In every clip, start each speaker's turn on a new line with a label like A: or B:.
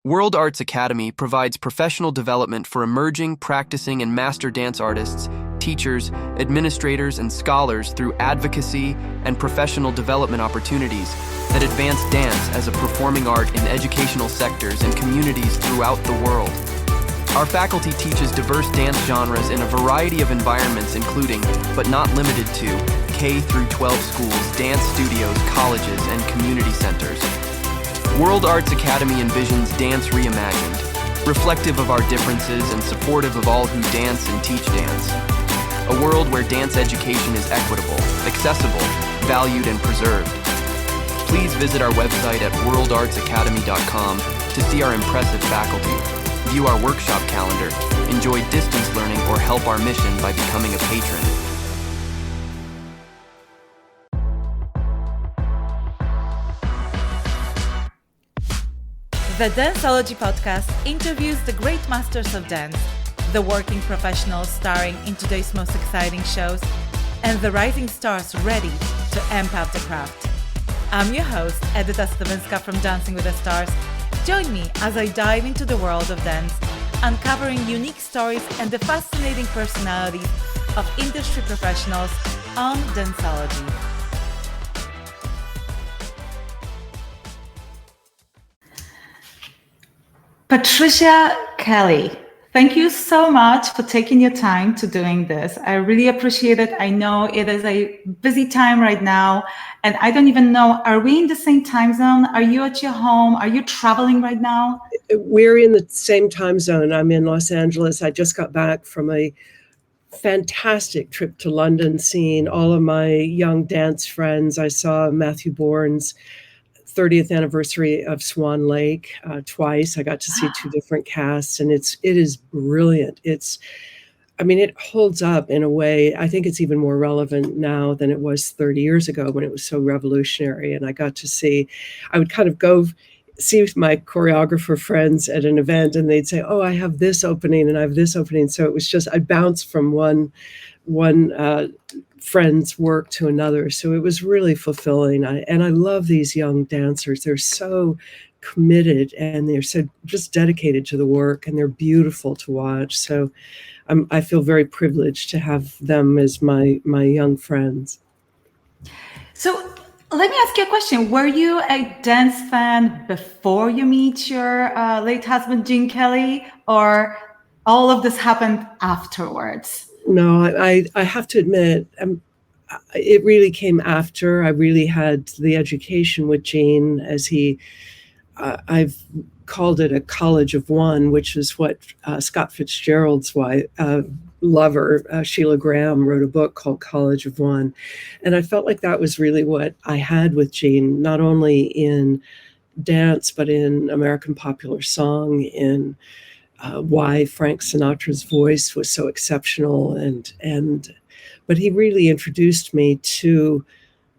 A: World Arts Academy provides professional development for emerging, practicing, and master dance artists, teachers, administrators, and scholars through advocacy and professional development opportunities that advance dance as a performing art in educational sectors and communities throughout the world. Our faculty teaches diverse dance genres in a variety of environments including, but not limited to, K through 12 schools, dance studios, colleges, and community centers. World Arts Academy envisions dance reimagined, reflective of our differences and supportive of all who dance and teach dance. A world where dance education is equitable, accessible, valued, and preserved. Please visit our website at worldartsacademy.com to see our impressive faculty, view our workshop calendar, enjoy distance learning, or help our mission by becoming a patron.
B: The Danceology podcast interviews the great masters of dance, the working professionals starring in today's most exciting shows, and the rising stars ready to amp up the craft. I'm your host, Edyta Sliwinska from Dancing with the Stars. Join me as I dive into the world of dance, uncovering unique stories and the fascinating personalities of industry professionals on Danceology. Patricia Kelly, thank you so much for taking your time to doing this. I really appreciate it. I know it is a busy time right now, and I don't even know, are we in the same time zone? Are you at your home? Are you traveling right now?
C: We're in the same time zone. I'm in Los Angeles. I just got back from a fantastic trip to London, seeing all of my young dance friends. I saw Matthew Bourne's 30th anniversary of Swan Lake twice. I got to see two different casts, and it is brilliant. It holds up in a way. I think it's even more relevant now than it was 30 years ago when it was so revolutionary. And I would kind of go see my choreographer friends at an event, and they'd say, "Oh, I have this opening and I have this opening." So it was just, I bounced from one friend's work to another. So it was really fulfilling. I love these young dancers. They're so committed and they're so just dedicated to the work, and they're beautiful to watch. So I feel very privileged to have them as my young friends.
B: So let me ask you a question. Were you a dance fan before you meet your late husband, Gene Kelly, or all of this happened afterwards?
C: No, I have to admit, it really came after. I really had the education with Gene, as I've called it a college of one, which is what Scott Fitzgerald's wife, lover, Sheila Graham, wrote a book called College of One. And I felt like that was really what I had with Gene, not only in dance, but in American popular song, in why Frank Sinatra's voice was so exceptional, but he really introduced me to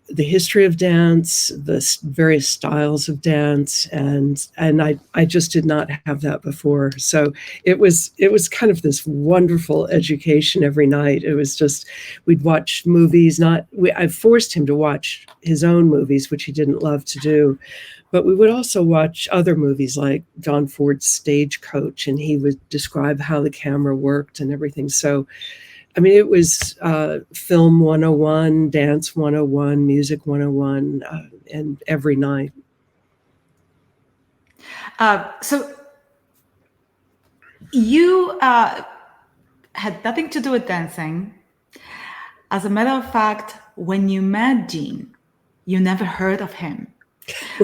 C: the history of dance, the various styles of dance, and I just did not have that before. So it was kind of this wonderful education every night. It was just, we'd watch movies. I forced him to watch his own movies, which he didn't love to do. But we would also watch other movies like John Ford's Stagecoach, and he would describe how the camera worked and everything. So, it was film 101, dance 101, music 101, and every night.
B: So you had nothing to do with dancing. As a matter of fact, when you met Gene, you never heard of him.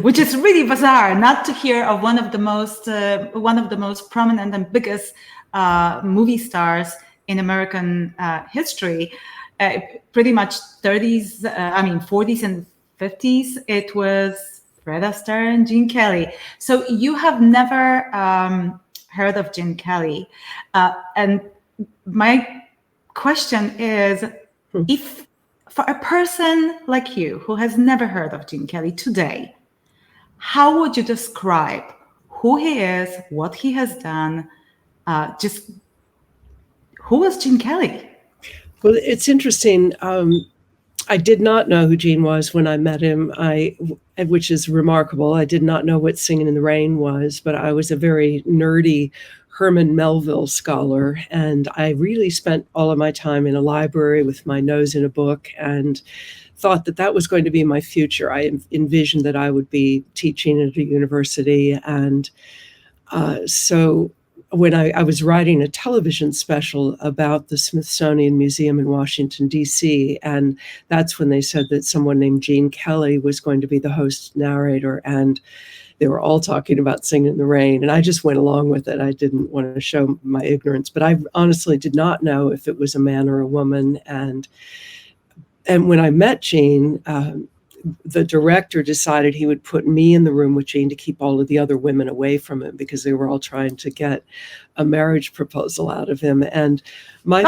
B: Which is really bizarre, not to hear of one of the most prominent and biggest movie stars in American history. Pretty much 40s and 50s. It was Fred Astaire and Gene Kelly. So you have never heard of Gene Kelly, and my question is, if for a person like you who has never heard of Gene Kelly today, how would you describe who he is, what he has done? Who was Gene Kelly?
C: Well, it's interesting. I did not know who Gene was when I met him, which is remarkable. I did not know what Singing in the Rain was, but I was a very nerdy Herman Melville scholar, and I really spent all of my time in a library with my nose in a book and thought that that was going to be my future. I envisioned that I would be teaching at a university, and so when I was writing a television special about the Smithsonian Museum in Washington, D.C., and that's when they said that someone named Gene Kelly was going to be the host narrator, and they were all talking about Singing in the Rain, and I just went along with it. I didn't want to show my ignorance, but I honestly did not know if it was a man or a woman. And when I met Gene, the director decided he would put me in the room with Gene to keep all of the other women away from him because they were all trying to get a marriage proposal out of him. And my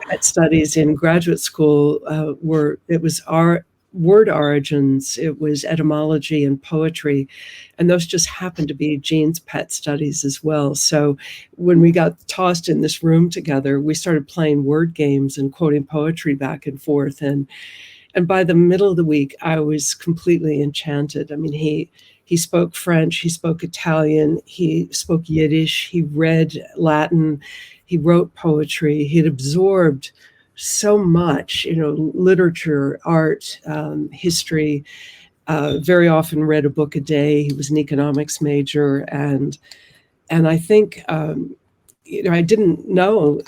C: pet studies in graduate school it was our word origins, it was etymology and poetry, and those just happened to be Gene's pet studies as well. So when we got tossed in this room together, we started playing word games and quoting poetry back and forth, and by the middle of the week, I was completely enchanted. I mean, he spoke French, he spoke Italian, he spoke Yiddish, he read Latin, he wrote poetry, he had absorbed so much, literature, art, history, very often read a book a day. He was an economics major. And I think, I didn't know,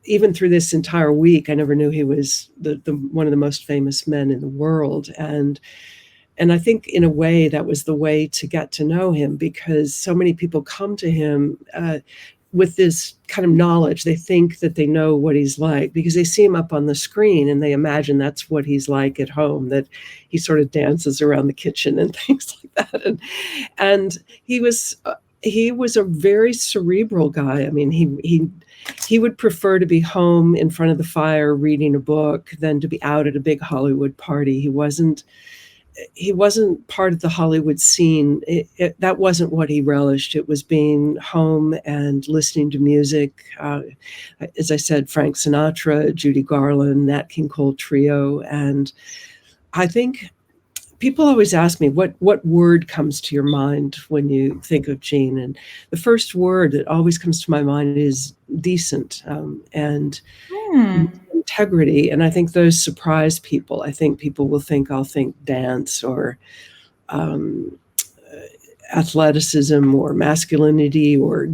C: even through this entire week, I never knew he was the one of the most famous men in the world. And I think in a way that was the way to get to know him, because so many people come to him with this kind of knowledge. They think that they know what he's like because they see him up on the screen and they imagine that's what he's like at home, that he sort of dances around the kitchen and things like that. And he was a very cerebral guy. I mean, he would prefer to be home in front of the fire reading a book than to be out at a big Hollywood party. He wasn't part of the Hollywood scene. That wasn't what he relished. It was being home and listening to music. As I said, Frank Sinatra, Judy Garland, Nat King Cole Trio. And I think people always ask me, what word comes to your mind when you think of Gene? And the first word that always comes to my mind is decent and integrity. And I think those surprise people. I think people will think I'll think dance or athleticism or masculinity or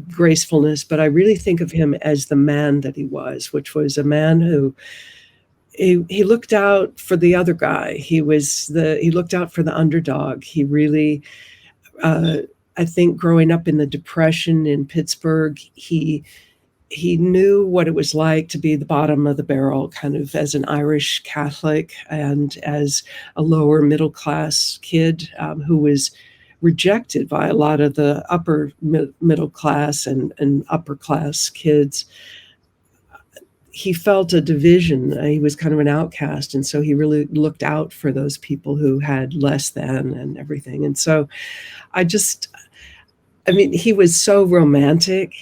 C: gracefulness. But I really think of him as the man that he was, which was a man who he looked out for the other guy. He looked out for the underdog. He really, I think growing up in the Depression in Pittsburgh, he knew what it was like to be the bottom of the barrel, kind of as an Irish Catholic and as a lower middle class kid who was rejected by a lot of the upper middle class and upper class kids. He felt a division. He was kind of an outcast. And so he really looked out for those people who had less than and everything. And so he was so romantic.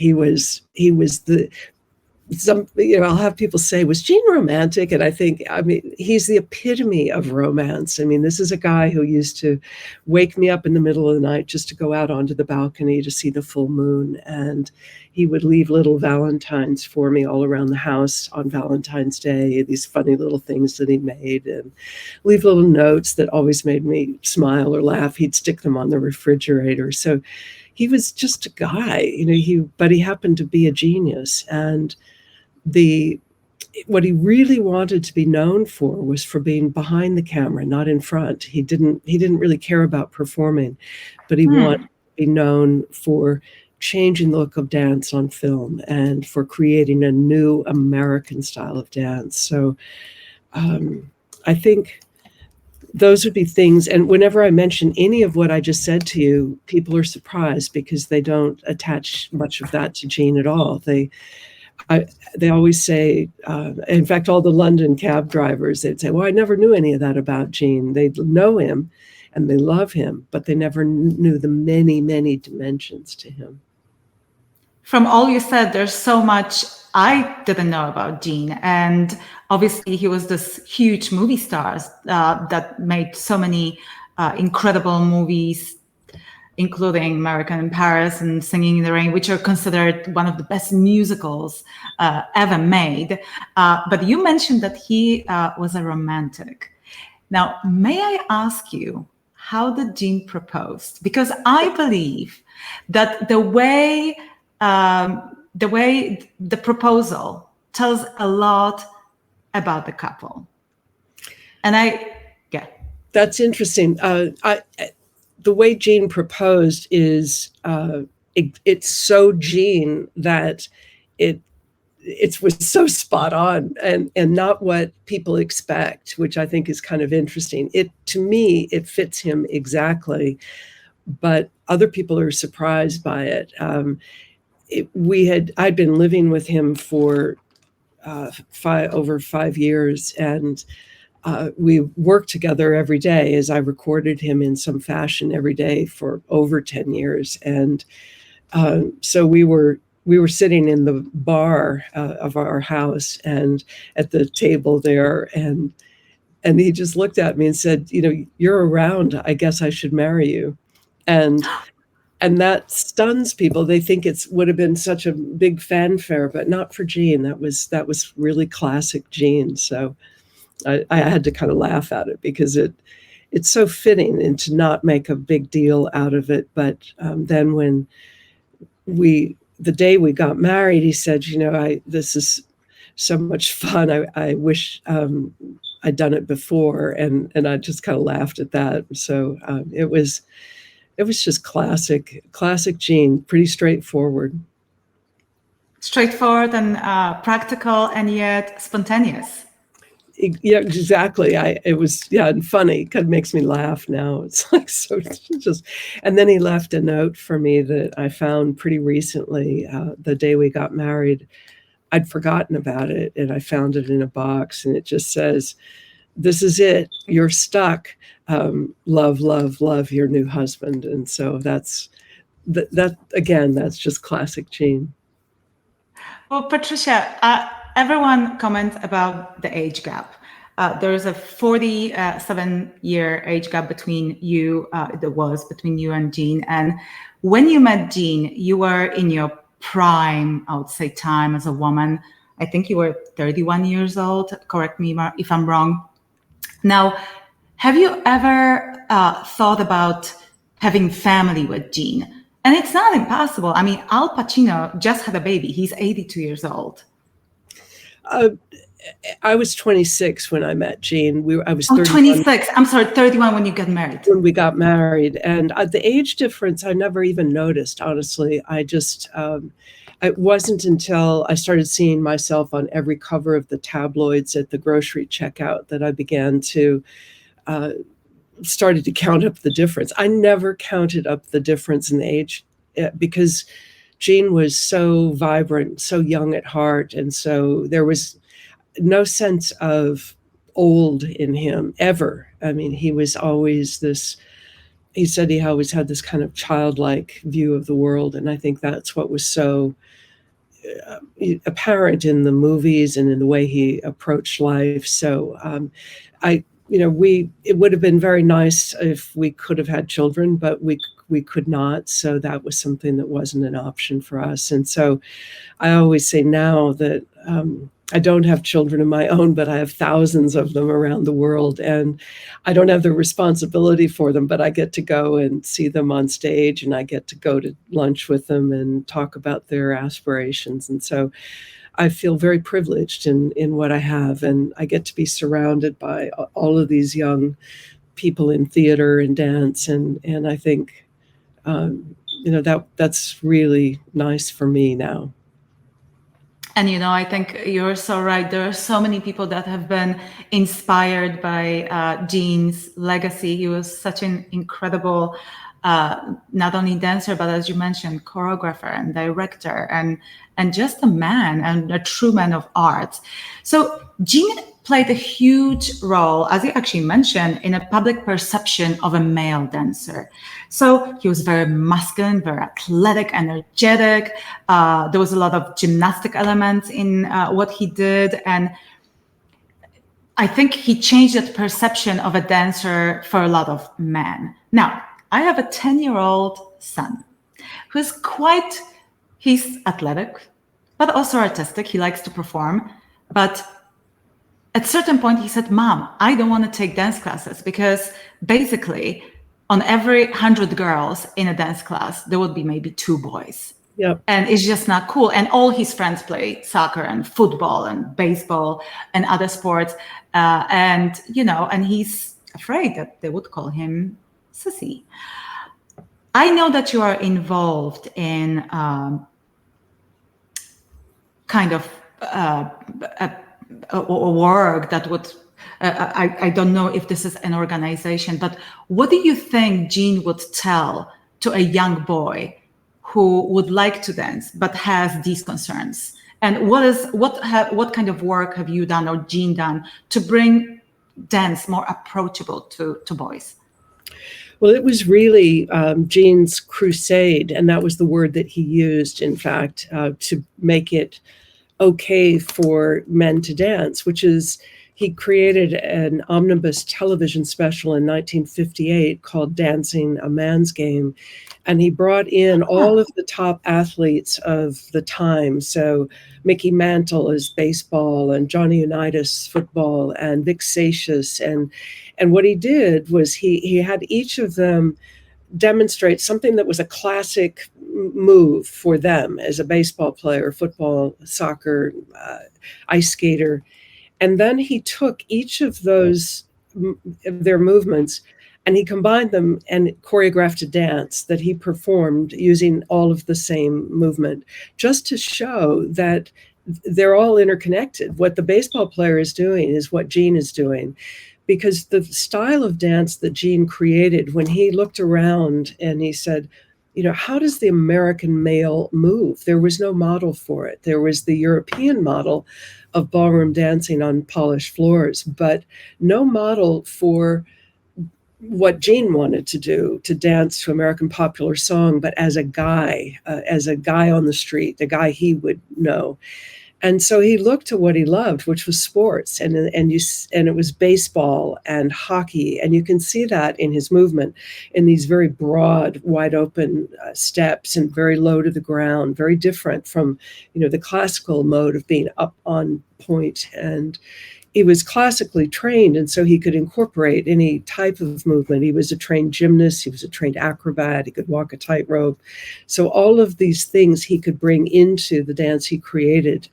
C: I'll have people say, was Gene romantic? And he's the epitome of romance. This is a guy who used to wake me up in the middle of the night just to go out onto the balcony to see the full moon. And he would leave little valentines for me all around the house on Valentine's Day, these funny little things that he made, and leave little notes that always made me smile or laugh. He'd stick them on the refrigerator. So he was just a guy, but he happened to be a genius. And what he really wanted to be known for was for being behind the camera, not in front. He didn't really care about performing, but he wanted to be known for changing the look of dance on film and for creating a new American style of dance. So I think those would be things. And whenever I mention any of what I just said to you, people are surprised because they don't attach much of that to Gene at all. They always say, in fact, all the London cab drivers, they'd say, well, I never knew any of that about Gene. They know him and they love him, but they never knew the many, many dimensions to him. From all you said, there's so much I didn't know about Gene. And
B: obviously he was this huge movie star that made so many incredible movies, including American in Paris and Singing in the Rain, which are considered one of the best musicals ever made. But you mentioned that he was a romantic. Now, may I ask you, how did Jean propose? Because I believe that the way the proposal tells a lot about the couple. And
C: that's interesting. The way Jean proposed is it's so Jean that it was so spot on and not what people expect, which I think is kind of interesting. To me, it fits him exactly, but other people are surprised by it. I'd been living with him for over 5 years, and we worked together every day as I recorded him in some fashion every day for over 10 years. And so we were sitting in the bar of our house and at the table there, and he just looked at me and said, "You're around. I guess I should marry you." And that stuns people. They think would have been such a big fanfare, but not for Jean. That was really classic Jean. So I had to kind of laugh at it because it's so fitting and to not make a big deal out of it. But then when the day we got married, he said, this is so much fun. I wish I'd done it before. And I just kind of laughed at that. So it was just classic Jean, pretty straightforward.
B: Straightforward and practical and yet spontaneous.
C: Yeah, exactly. It was and funny. Kind of makes me laugh now. It's like so just. And then he left a note for me that I found pretty recently. The day we got married, I'd forgotten about it, and I found it in a box, and it just says, "This is it. You're stuck. Love, love, love your new husband." And so that's that again. That's just classic Jean.
B: Well, Patricia. Everyone comments about the age gap. There is a 47-year age gap between you. Between you and Jean. And when you met Jean, you were in your prime, I would say, time as a woman. I think you were 31 years old. Correct me if I'm wrong. Now, have you ever thought about having family with Jean? And it's not impossible. I mean, Al Pacino just had a baby. He's 82 years old.
C: I was 26 when I met Jean. I was 31.
B: 26. I'm sorry, 31 when you got married.
C: When we got married. And the age difference, I never even noticed, honestly. I just, it wasn't until I started seeing myself on every cover of the tabloids at the grocery checkout that I began to, started to count up the difference. I never counted up the difference in age because Jean was so vibrant, so young at heart. And so there was no sense of old in him ever. I mean, he was always he said he always had this kind of childlike view of the world. And I think that's what was so apparent in the movies and in the way he approached life. So it would have been very nice if we could have had children, but we could not. So that was something that wasn't an option for us. And so I always say now that I don't have children of my own, but I have thousands of them around the world. And I don't have the responsibility for them, but I get to go and see them on stage, and I get to go to lunch with them and talk about their aspirations. And so I feel very privileged in what I have, and I get to be surrounded by all of these young people in theater and dance, and I think that's really nice for me now.
B: And I think you're so right. There are so many people that have been inspired by Jean's legacy. He was such an incredible, not only dancer, but as you mentioned, choreographer and director, and just a man and a true man of art. So Jean played a huge role, as you actually mentioned, in a public perception of a male dancer. So he was very masculine, very athletic, energetic. There was a lot of gymnastic elements in what he did. And I think he changed the perception of a dancer for a lot of men. Now, I have a 10-year-old son who's he's athletic, but also artistic. He likes to perform. But at a certain point, he said, Mom, I don't want to take dance classes because basically on every 100 girls in a dance class, there would be maybe 2 boys.
C: Yep.
B: And it's just not cool. And all his friends play soccer and football and baseball and other sports. And he's afraid that they would call him sissy. I know that you are involved in kind of a work that would, I don't know if this is an organization, but what do you think Jean would tell to a young boy who would like to dance but has these concerns? And what kind of work have you done or Jean done to bring dance more approachable to boys?
C: Well, it was really Jean's crusade, and that was the word that he used, in fact, to make it okay for men to dance, which is he created an omnibus television special in 1958 called Dancing a Man's Game. And he brought in all of the top athletes of the time. So Mickey Mantle is baseball, and Johnny Unitas football, and Vic Seixas. And what he did was he had each of them demonstrate something that was a classic move for them as a baseball player, football, soccer, ice skater. And then he took each of their movements and he combined them and choreographed a dance that he performed using all of the same movement, just to show that they're all interconnected. What the baseball player is doing is what Jean is doing. Because the style of dance that Jean created, when he looked around and he said, how does the American male move? There was no model for it. There was the European model of ballroom dancing on polished floors, but no model for what Jean wanted to do, to dance to American popular song, but as a guy on the street, the guy he would know. And so he looked to what he loved, which was sports, and it was baseball and hockey, and you can see that in his movement, in these very broad, wide open steps and very low to the ground, very different from the classical mode of being up on point. And he was classically trained, and so he could incorporate any type of movement. He was a trained gymnast, he was a trained acrobat, he could walk a tightrope. So all of these things he could bring into the dance he created.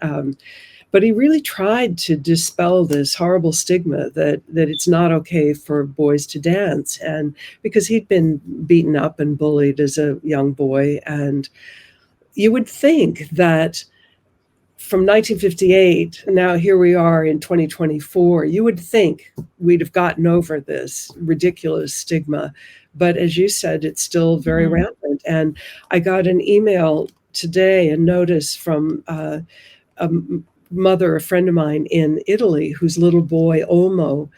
C: But he really tried to dispel this horrible stigma that it's not okay for boys to dance. And because he'd been beaten up and bullied as a young boy, and you would think that from 1958, now here we are in 2024, you would think we'd have gotten over this ridiculous stigma. But as you said, it's still very rampant. And I got an email today, a notice from a mother, a friend of mine in Italy, whose little boy, Olmo,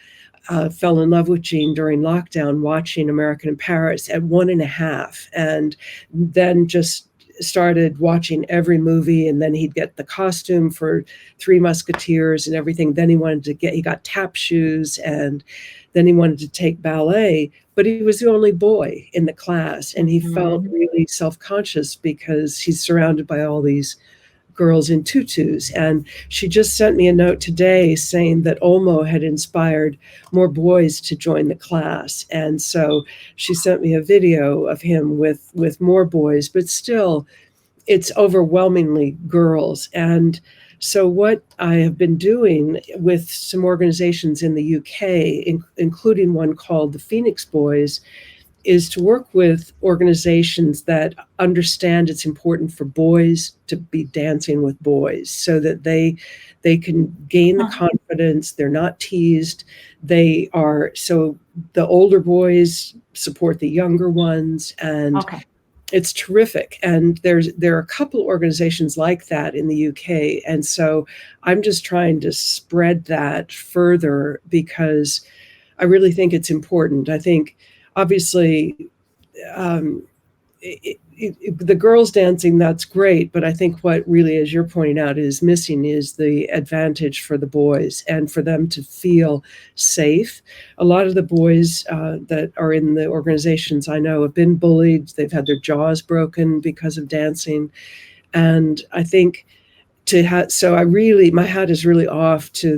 C: fell in love with Jean during lockdown, watching American in Paris at 1.5, and then just started watching every movie, and then he'd get the costume for Three Musketeers and everything. Then he got tap shoes, and then he wanted to take ballet, but he was the only boy in the class, and he felt really self-conscious because he's surrounded by all these girls in tutus. And she just sent me a note today saying that Olmo had inspired more boys to join the class. And so she sent me a video of him with more boys, but still it's overwhelmingly girls. And so what I have been doing with some organizations in the UK, including one called the Phoenix Boys, is to work with organizations that understand it's important for boys to be dancing with boys so that they can gain the confidence. They're not teased. So the older boys support the younger ones, and it's terrific. And there are a couple organizations like that in the UK. And so I'm just trying to spread that further because I really think it's important. I think obviously, the girls dancing, that's great, but I think what really, as you're pointing out, is missing is the advantage for the boys and for them to feel safe. A lot of the boys that are in the organizations I know have been bullied. They've had their jaws broken because of dancing. And I think so my hat is really off to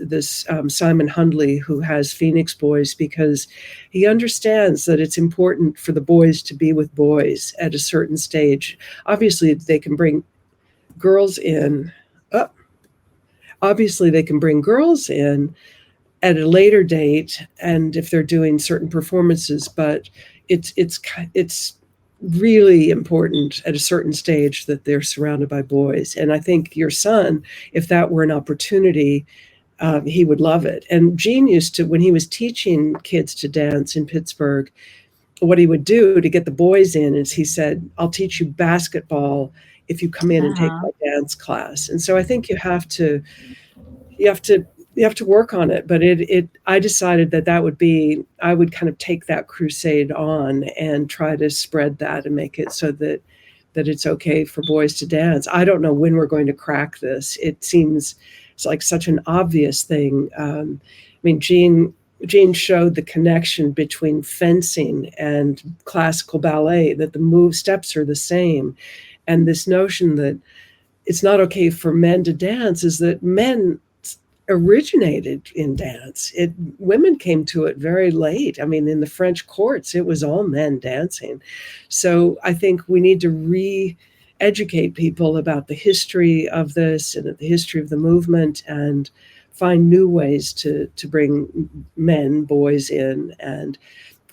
C: this Simon Hundley, who has Phoenix Boys, because he understands that it's important for the boys to be with boys at a certain stage. Obviously, they can bring girls in. Obviously, they can bring girls in at a later date, and if they're doing certain performances, but it's really important at a certain stage that they're surrounded by boys. And I think your son, if that were an opportunity, he would love it. And Gene used to, when he was teaching kids to dance in Pittsburgh, what he would do to get the boys in is he said, I'll teach you basketball if you come in and take my dance class. And so I think you have to work on it, but I decided that would be, I would kind of take that crusade on and try to spread that and make it so that it's okay for boys to dance. I don't know when we're going to crack this. It seems it's like such an obvious thing. I mean, Gene showed the connection between fencing and classical ballet, that the steps are the same. And this notion that it's not okay for men to dance is that men originated in dance. Women came to it very late. I mean, in the French courts, it was all men dancing. So I think we need to re-educate people about the history of this and the history of the movement, and find new ways to bring boys in. And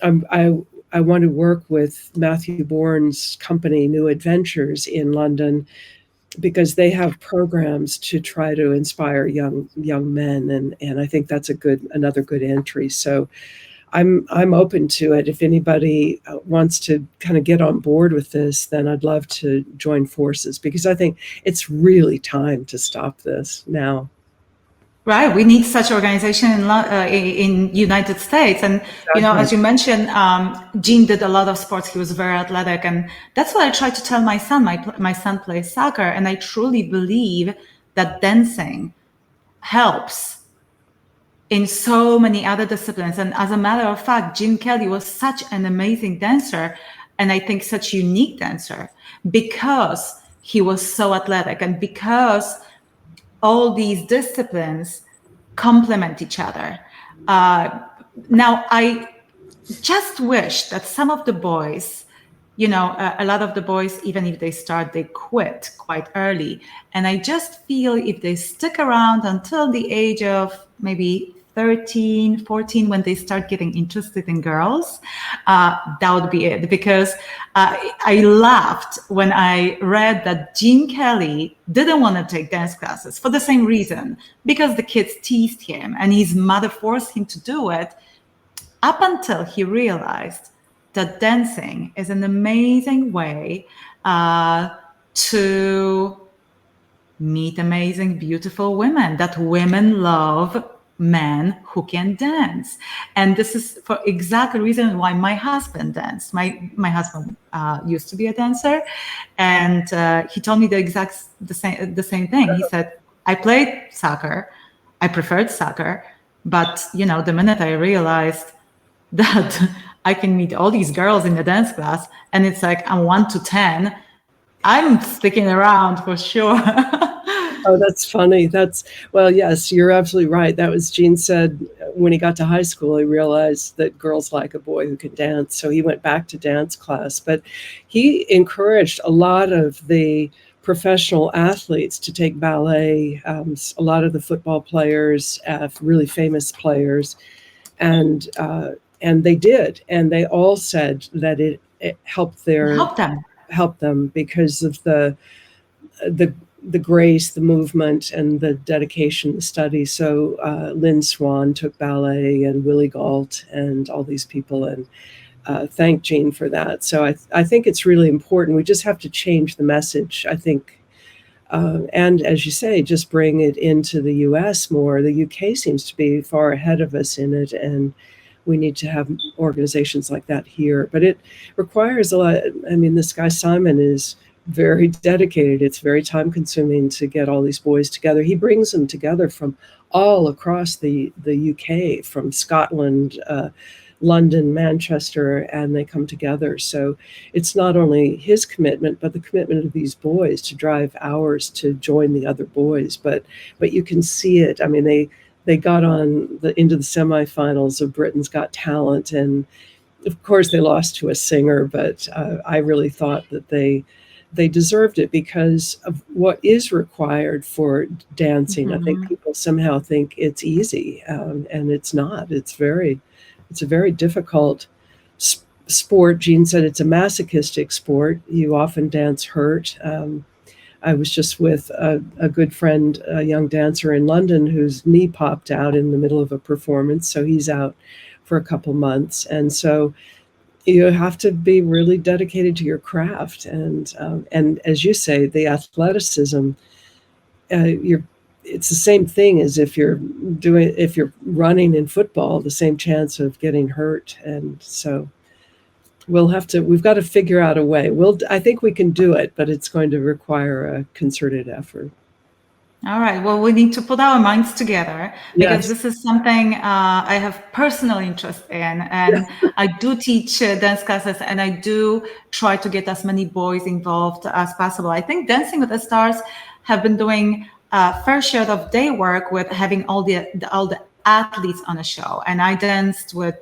C: I want to work with Matthew Bourne's company, New Adventures, in London, because they have programs to try to inspire young men, and I think that's another good entry. So I'm open to it. If anybody wants to kind of get on board with this, then I'd love to join forces, because I think it's really time to stop this now.
B: Right, we need such organization in United States, and exactly. As you mentioned, Gene did a lot of sports. He was very athletic, and that's what I try to tell my son. My son plays soccer, and I truly believe that dancing helps in so many other disciplines. And as a matter of fact, Gene Kelly was such an amazing dancer, and I think such a unique dancer, because he was so athletic, and because all these disciplines complement each other. Now, I just wish that some of the boys, a lot of the boys, even if they start, they quit quite early. And I just feel if they stick around until the age of maybe 13, 14, when they start getting interested in girls, that would be it. Because I laughed when I read that Gene Kelly didn't want to take dance classes for the same reason, because the kids teased him and his mother forced him to do it, up until he realized that dancing is an amazing way to meet amazing, beautiful women, that women love men who can dance. And this is for exact reason why my husband danced. My husband used to be a dancer, and he told me the same thing. He said, I played soccer, I preferred soccer, but the minute I realized that I can meet all these girls in the dance class, and it's like I'm 1 to 10, I'm sticking around for sure.
C: Oh, that's funny. Well, yes, you're absolutely right. That was, Gene said, when he got to high school, he realized that girls like a boy who can dance. So he went back to dance class. But he encouraged a lot of the professional athletes to take ballet, a lot of the football players, really famous players. And they did. And they all said that it helped them because of the grace, the movement, and the dedication, the study. So Lynn Swan took ballet, and Willie Galt, and all these people, and thank Gene for that. So I think it's really important. We just have to change the message, I think. And as you say, just bring it into the US more. The UK seems to be far ahead of us in it. And we need to have organizations like that here. But it requires a lot. I mean, this guy Simon is very dedicated. It's very time consuming to get all these boys together. He brings them together from all across the UK, from Scotland, London, Manchester, and they come together. So it's not only his commitment, but the commitment of these boys to drive hours to join the other boys. But you can see it. I mean, they got into the semifinals of Britain's Got Talent, and of course they lost to a singer. But I really thought that they deserved it because of what is required for dancing.
B: Mm-hmm.
C: I think people somehow think it's easy, and it's not. It's a very difficult sport. Jean said it's a masochistic sport. You often dance hurt. I was just with a good friend, a young dancer in London, whose knee popped out in the middle of a performance. So he's out for a couple months. And so you have to be really dedicated to your craft. And as you say, the athleticism, it's the same thing as if you're running in football, the same chance of getting hurt. And so we've got to figure out a way. I think we can do it, but it's going to require a concerted effort.
B: All right. Well, we need to put our minds together because
C: Yes.
B: this is something I have personal interest in. And I do teach dance classes, and I do try to get as many boys involved as possible. I think Dancing with the Stars have been doing a fair share of their work with having all the athletes on a show. And I danced with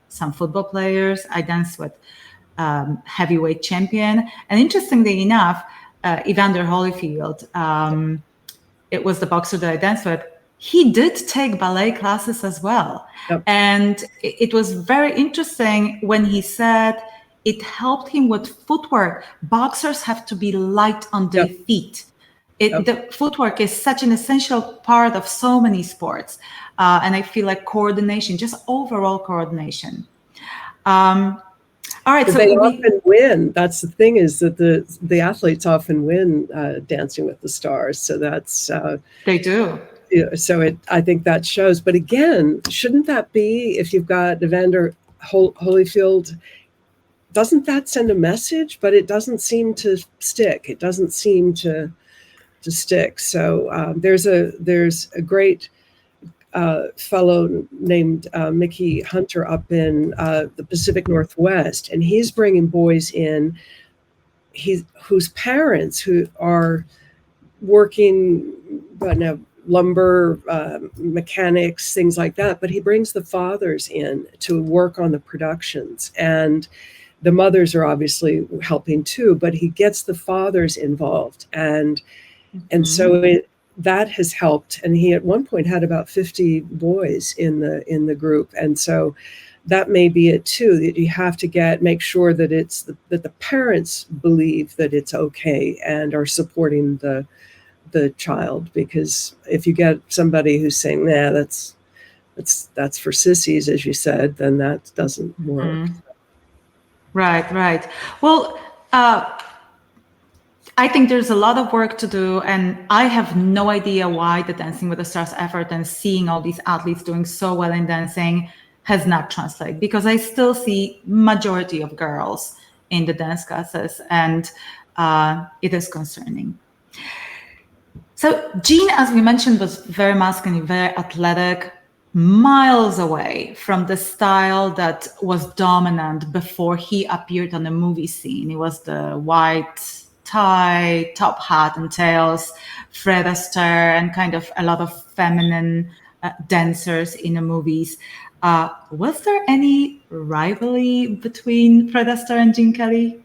B: some football players. I danced with heavyweight champion. And interestingly enough, Evander Holyfield, it was the boxer that I danced with. He did take ballet classes as well. Yep. And it was very interesting when he said it helped him with footwork. Boxers have to be light on their feet. The footwork is such an essential part of so many sports. And I feel like coordination, just overall coordination. All right, so
C: they often win. That's the thing, is that the athletes often win Dancing with the Stars. So that's
B: they do.
C: So I think that shows. But again, shouldn't that be, if you've got Evander Holyfield, doesn't that send a message? But it doesn't seem to stick. It doesn't seem to stick. So there's a great fellow named Mickey Hunter up in the Pacific Northwest, and he's bringing boys in whose parents who are working lumber mechanics, things like that, but he brings the fathers in to work on the productions, and the mothers are obviously helping too, but he gets the fathers involved, and so that has helped. And he at one point had about 50 boys in the group. And so that may be it too, that you have to make sure that that the parents believe that it's okay and are supporting the child. Because if you get somebody who's saying, nah, that's for sissies, as you said, then that doesn't work.
B: Right. Well, I think there's a lot of work to do, and I have no idea why the Dancing with the Stars effort and seeing all these athletes doing so well in dancing has not translated, because I still see majority of girls in the dance classes, and it is concerning. So Jean, as we mentioned, was very masculine, very athletic, miles away from the style that was dominant before he appeared on the movie scene. It was the white tie, top hat and tails, Fred Astaire, and kind of a lot of feminine dancers in the movies. Was there any rivalry between Fred Astaire and Gene Kelly?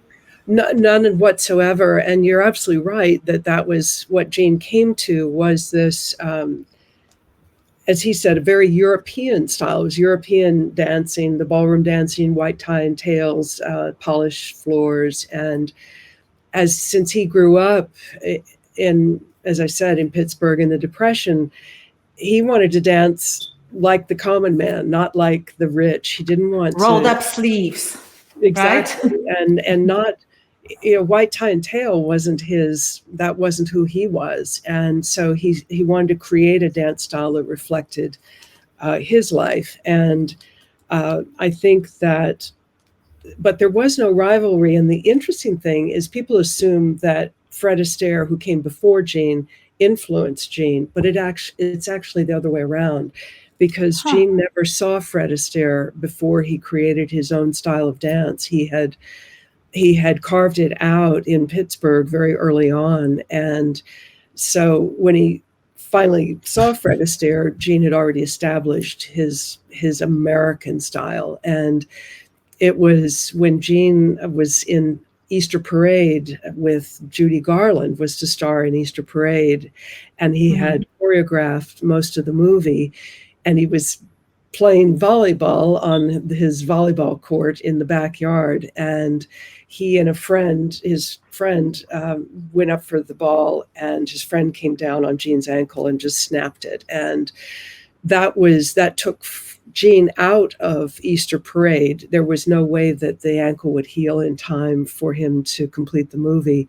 C: None whatsoever. And you're absolutely right that was what Gene came to, was this, as he said, a very European style. It was European dancing, the ballroom dancing, white tie and tails, polished floors. And since he grew up as I said, in Pittsburgh in the Depression, he wanted to dance like the common man, not like the rich. He didn't want
B: rolled up sleeves.
C: Exactly.
B: Right?
C: and not, white tie and tail wasn't who he was. And so he wanted to create a dance style that reflected his life. And I think that, but there was no rivalry. And the interesting thing is people assume that Fred Astaire, who came before Jean, influenced Jean, but it's actually the other way around, because Jean never saw Fred Astaire before he created his own style of dance. He had carved it out in Pittsburgh very early on. And so when he finally saw Fred Astaire, Jean had already established his American style. And it was when Jean was in Easter Parade with Judy Garland, was to star in Easter Parade, and he had choreographed most of the movie, and he was playing volleyball on his volleyball court in the backyard, and he and his friend went up for the ball, and his friend came down on Jean's ankle and just snapped it. And that took Jean out of Easter Parade. There was no way that the ankle would heal in time for him to complete the movie.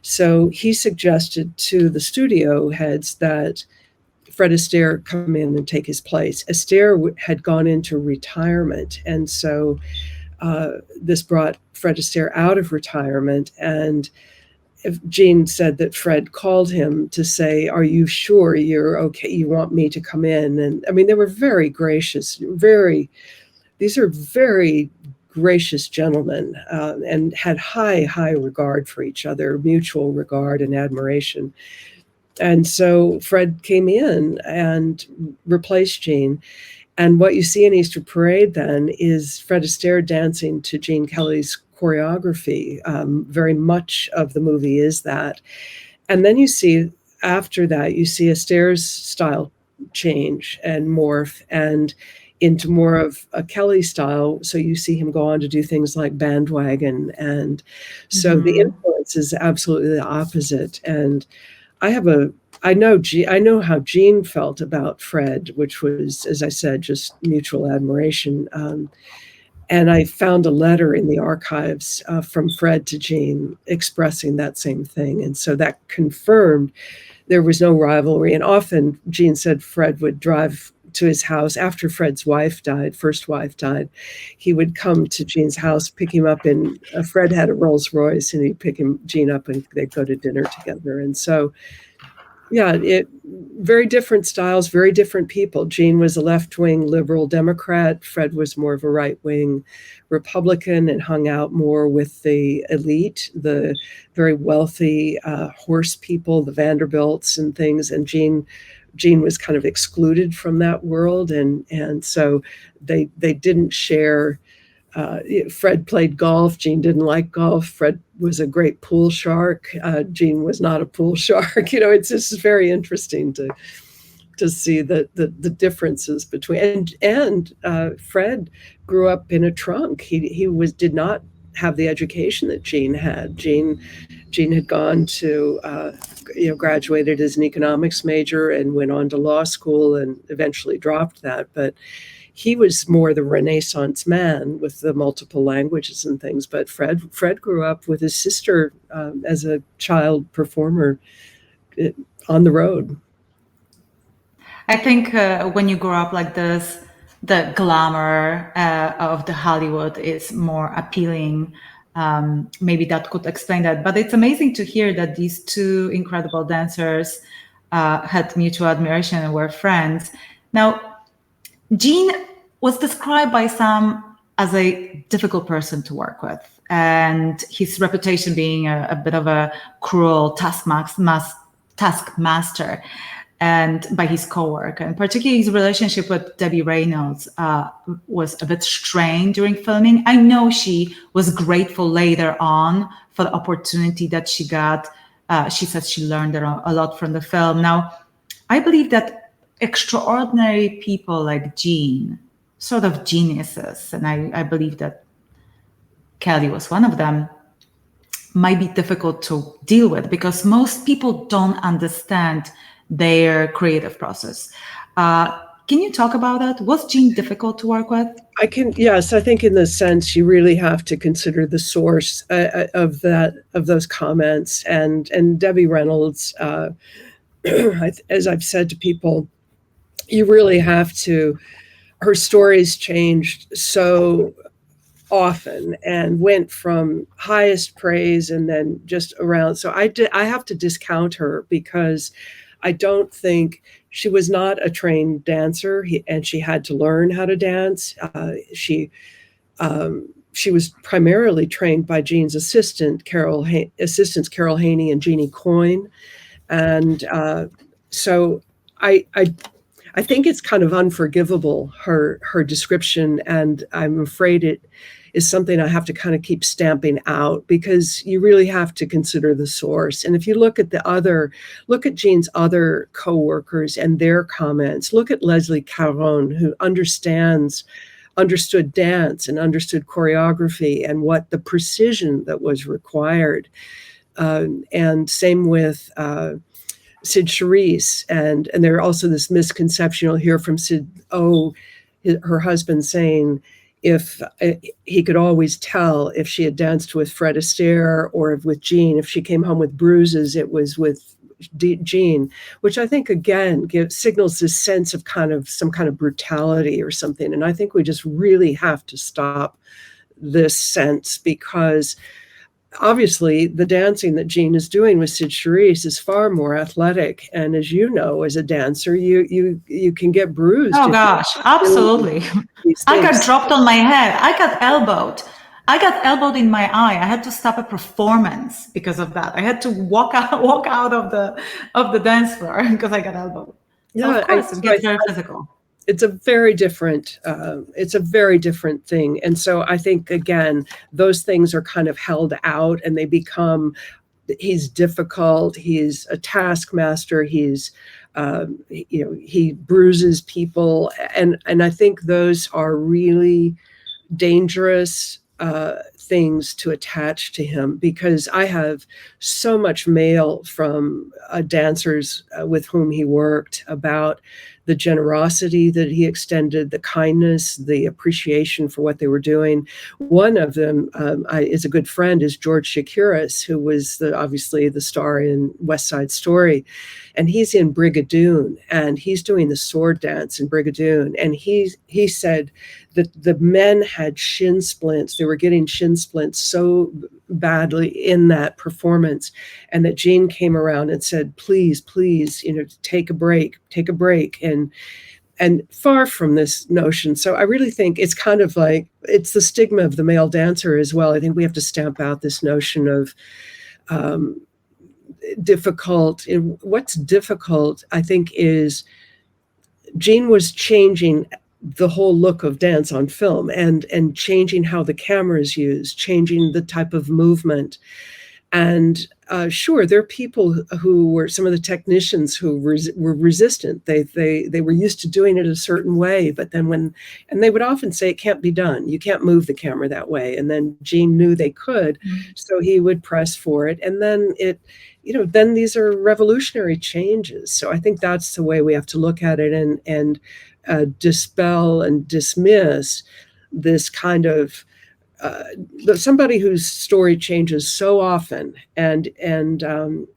C: So he suggested to the studio heads that Fred Astaire come in and take his place. Astaire had gone into retirement, and so this brought Fred Astaire out of retirement. And Jean said that Fred called him to say, "Are you sure you're okay? You want me to come in?" And I mean, they were very gracious, these are very gracious gentlemen, and had high regard for each other, mutual regard and admiration. And so Fred came in and replaced Jean. And what you see in Easter Parade then is Fred Astaire dancing to Gene Kelly's choreography. Very much of the movie is that. And then after that, you see Astaire's style change and morph and into more of a Kelly style. So you see him go on to do things like Bandwagon. And so the influence is absolutely the opposite. And I know how Jean felt about Fred, which was, as I said, just mutual admiration. And I found a letter in the archives from Fred to Jean expressing that same thing. And so that confirmed there was no rivalry. And often Jean said Fred would drive to his house after Fred's first wife died. He would come to Jean's house, pick him up, and Fred had a Rolls Royce, and he'd pick Jean up and they'd go to dinner together. And so, yeah, very different styles, very different people. Jean was a left-wing liberal Democrat. Fred was more of a right-wing Republican and hung out more with the elite, the very wealthy horse people, the Vanderbilts and things. And Jean was kind of excluded from that world. And so they didn't share. Fred played golf. Jean didn't like golf. Fred was a great pool shark. Jean was not a pool shark. It's just very interesting to see the differences between. And Fred grew up in a trunk. He did not have the education that Jean had. Jean had gone to graduated as an economics major and went on to law school and eventually dropped that, but he was more the Renaissance man with the multiple languages and things. But Fred grew up with his sister as a child performer on the road.
B: I think when you grow up like this, the glamour of the Hollywood is more appealing. Maybe that could explain that. But it's amazing to hear that these two incredible dancers had mutual admiration and were friends. Now, Jean was described by some as a difficult person to work with, and his reputation being a bit of a cruel taskmaster, and by his co-worker. And particularly his relationship with Debbie Reynolds was a bit strained during filming. I know she was grateful later on for the opportunity that she got. She said she learned a lot from the film. Now, I believe that extraordinary people like Jean, sort of geniuses, and I believe that Kelly was one of them, might be difficult to deal with because most people don't understand their creative process. Can you talk about that? Was Jean difficult to work with?
C: Yes, I think in the sense you really have to consider the source of those comments, and Debbie Reynolds, as I've said to people, you really have to. her stories changed so often and went from highest praise and then just around. So I have to discount her because I don't think she was not a trained dancer, and she had to learn how to dance. She was primarily trained by Jean's assistants Carol Haney and Jeannie Coyne, and so I think it's kind of unforgivable, her description, and I'm afraid it is something I have to kind of keep stamping out, because you really have to consider the source. And if you look at Jean's other co-workers and their comments, look at Leslie Caron, who understood dance and understood choreography and what the precision that was required. And same with Sid Charisse, and there also this misconception you'll hear from Sid, her husband, saying if he could always tell if she had danced with Fred Astaire or with Jean. If she came home with bruises, it was with Jean, which I think again signals this sense of some kind of brutality or something. And I think we just really have to stop this sense, because obviously the dancing that Jean is doing with Sid Charisse is far more athletic. And as you know, as a dancer, you can get bruised.
B: Oh gosh, absolutely. I got dropped on my head. I got elbowed in my eye. I had to stop a performance because of that. I had to walk out of the dance floor because I got elbowed. Yeah, of course, it gets very physical.
C: It's a very different thing. And so I think, again, those things are kind of held out, and they become, he's difficult, he's a taskmaster, he's, he bruises people. And I think those are really dangerous things to attach to him, because I have so much mail from dancers with whom he worked about the generosity that he extended, the kindness, the appreciation for what they were doing. One of them is a good friend, is George Chakiris, who was obviously the star in West Side Story. And he's in Brigadoon, and he's doing the sword dance in Brigadoon. And he said that the men had shin splints. They were getting shin splints so badly in that performance, and that Jean came around and said, please, take a break. And far from this notion. So I really think it's kind of like, it's the stigma of the male dancer as well. I think we have to stamp out this notion of difficult. And what's difficult, I think, is Jean was changing the whole look of dance on film, and changing how the camera is used, changing the type of movement. And sure, there are people who were, some of the technicians who were resistant. They were used to doing it a certain way, but then and they would often say it can't be done. You can't move the camera that way. And then Jean knew they could, so he would press for it. And then then these are revolutionary changes. So I think that's the way we have to look at it, and dispel and dismiss this kind of somebody whose story changes so often and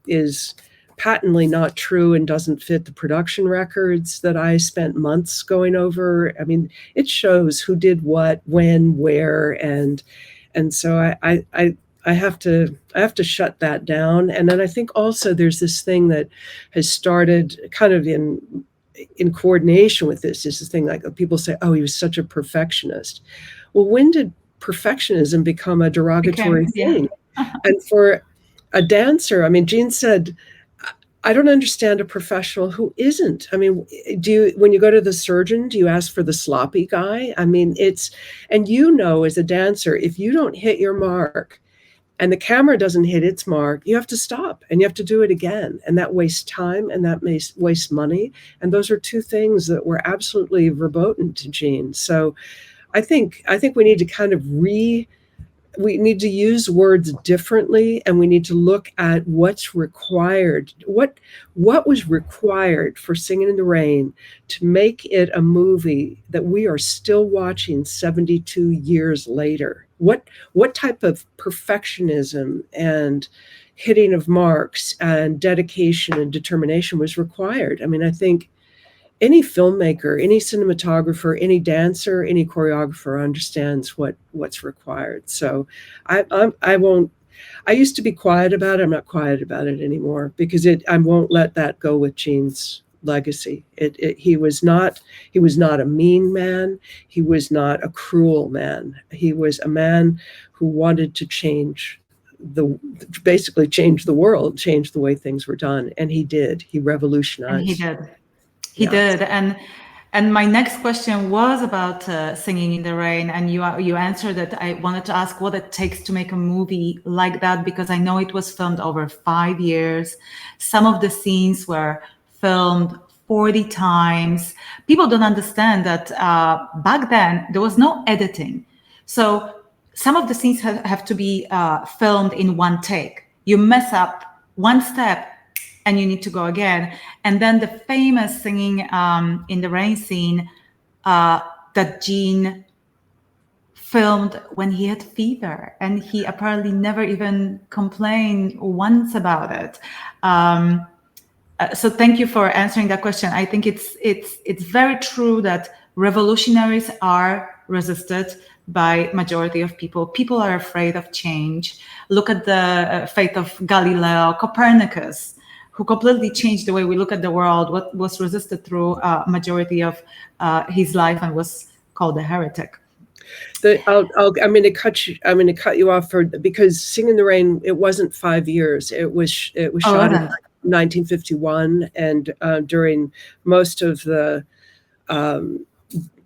C: is patently not true and doesn't fit the production records that I spent months going over. I mean, it shows who did what, when, where, and so I have to shut that down. And then I think also there's this thing that has started kind of in coordination with this, is this thing like people say, oh, he was such a perfectionist. Well, when did perfectionism become a derogatory thing? And for a dancer, I mean, Jean said, I don't understand a professional who isn't. I mean, when you go to the surgeon, do you ask for the sloppy guy? I mean, and as a dancer, if you don't hit your mark and the camera doesn't hit its mark, you have to stop and you have to do it again. And that wastes time and that wastes money. And those are two things that were absolutely verboten to Jean. So I think we need to kind of we need to use words differently, and we need to look at what's required, what was required for Singing in the Rain to make it a movie that we are still watching 72 years later. What type of perfectionism and hitting of marks and dedication and determination was required? I mean, I think any filmmaker, any cinematographer, any dancer, any choreographer understands what's required. So I won't. I used to be quiet about it. I'm not quiet about it anymore, because I won't let that go with Gene's legacy. He was not a mean man. He was not a cruel man. He was a man who wanted to basically change the world, change the way things were done. And he did. He revolutionized.
B: And he did. He did. And my next question was about Singing in the Rain, and you answered it. I wanted to ask what it takes to make a movie like that, because I know it was filmed over 5 years. Some of the scenes were filmed 40 times. People don't understand that back then there was no editing. So some of the scenes have to be filmed in one take. You mess up one step and you need to go again. And then the famous Singing in the Rain scene that Gene filmed when he had fever, and he apparently never even complained once about it. So thank you for answering that question. I think it's very true that revolutionaries are resisted by majority of people. People are afraid of change. Look at the fate of Galileo, Copernicus, who completely changed the way we look at the world. What was resisted through majority of his life and was called a heretic.
C: I'm going to cut you off because Sing in the Rain, it wasn't 5 years. It was shot in 1951, and during most of the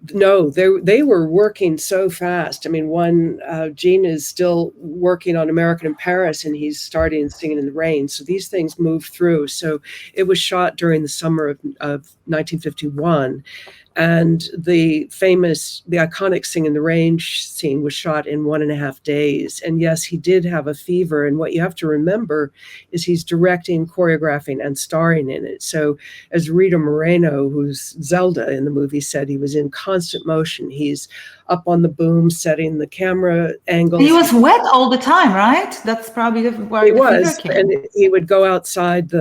C: they were working so fast. I mean, Gene is still working on American in Paris, and he's starting Singing in the Rain. So these things move through. So it was shot during the summer of 1951. And the iconic Sing in the Rain scene was shot in 1.5 days. And yes, he did have a fever. And what you have to remember is he's directing, choreographing, and starring in it. So as Rita Moreno, who's Zelda in the movie, said, he was in constant motion. He's up on the boom, setting the camera angles.
B: He was wet all the time, right? That's probably where
C: he was, and he would go outside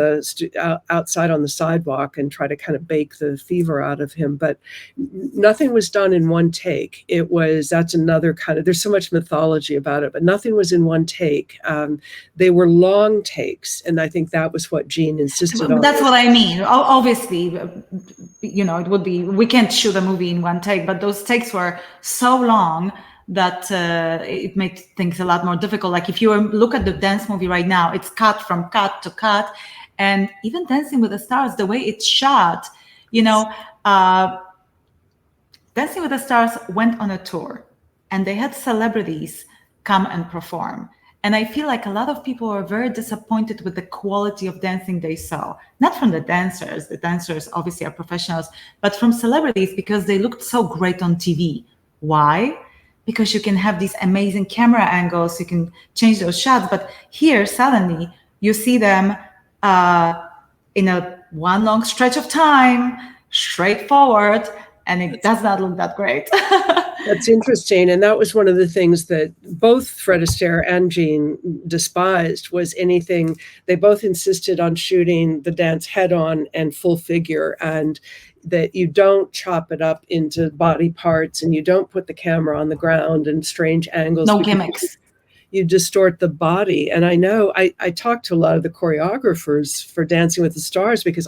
C: outside on the sidewalk and try to kind of bake the fever out of him. But nothing was done in one take. That's another kind of, there's so much mythology about it, but nothing was in one take. They were long takes, and I think that was what Gene insisted on.
B: That's what I mean. Obviously, it would be, we can't shoot a movie in one take, but those takes were so long that it made things a lot more difficult. Like if you look at the dance movie right now, it's cut from cut to cut. And even Dancing with the Stars, the way it's shot, Dancing with the Stars went on a tour, and they had celebrities come and perform. And I feel like a lot of people are very disappointed with the quality of dancing they saw. Not from the dancers. The dancers obviously are professionals, but from celebrities, because they looked so great on TV. Why? Because you can have these amazing camera angles, you can change those shots. But here, suddenly, you see them in one long stretch of time, straight forward, and it does not look that great.
C: That's interesting. And that was one of the things that both Fred Astaire and Gene despised, was anything. They both insisted on shooting the dance head on and full figure, and that you don't chop it up into body parts, and you don't put the camera on the ground and strange angles.
B: No gimmicks.
C: You distort the body. And I know I talked to a lot of the choreographers for Dancing with the Stars, because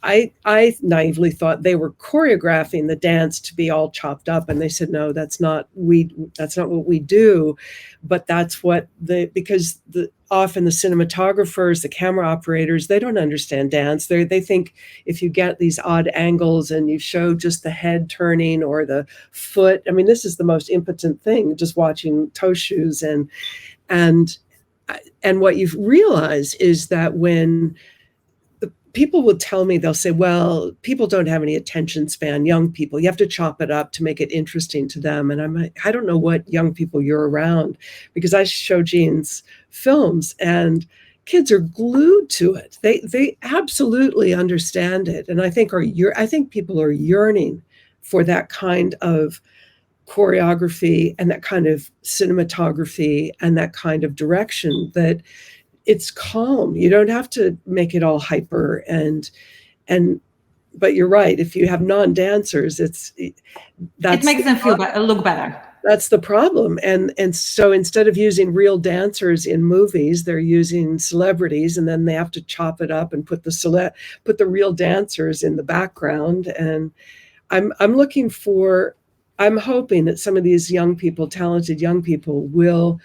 C: I naively thought they were choreographing the dance to be all chopped up, and they said, no, that's not what we do. But that's what because often the cinematographers, the camera operators, they don't understand dance. They think if you get these odd angles and you show just the head turning or the foot, I mean, this is the most impotent thing, just watching toe shoes. And what you've realized is that when people will tell me, they'll say, well, people don't have any attention span, young people. You have to chop it up to make it interesting to them. And I'm like, I don't know what young people you're around, because I show Gene's films and kids are glued to it. They absolutely understand it. And I think people are yearning for that kind of choreography and that kind of cinematography and that kind of direction, that it's calm. You don't have to make it all hyper and but you're right. If you have non-dancers, that's
B: it makes them look better.
C: That's the problem. And so instead of using real dancers in movies, they're using celebrities, and then they have to chop it up and put the real dancers in the background. And I'm hoping that some of these young people, talented young people, will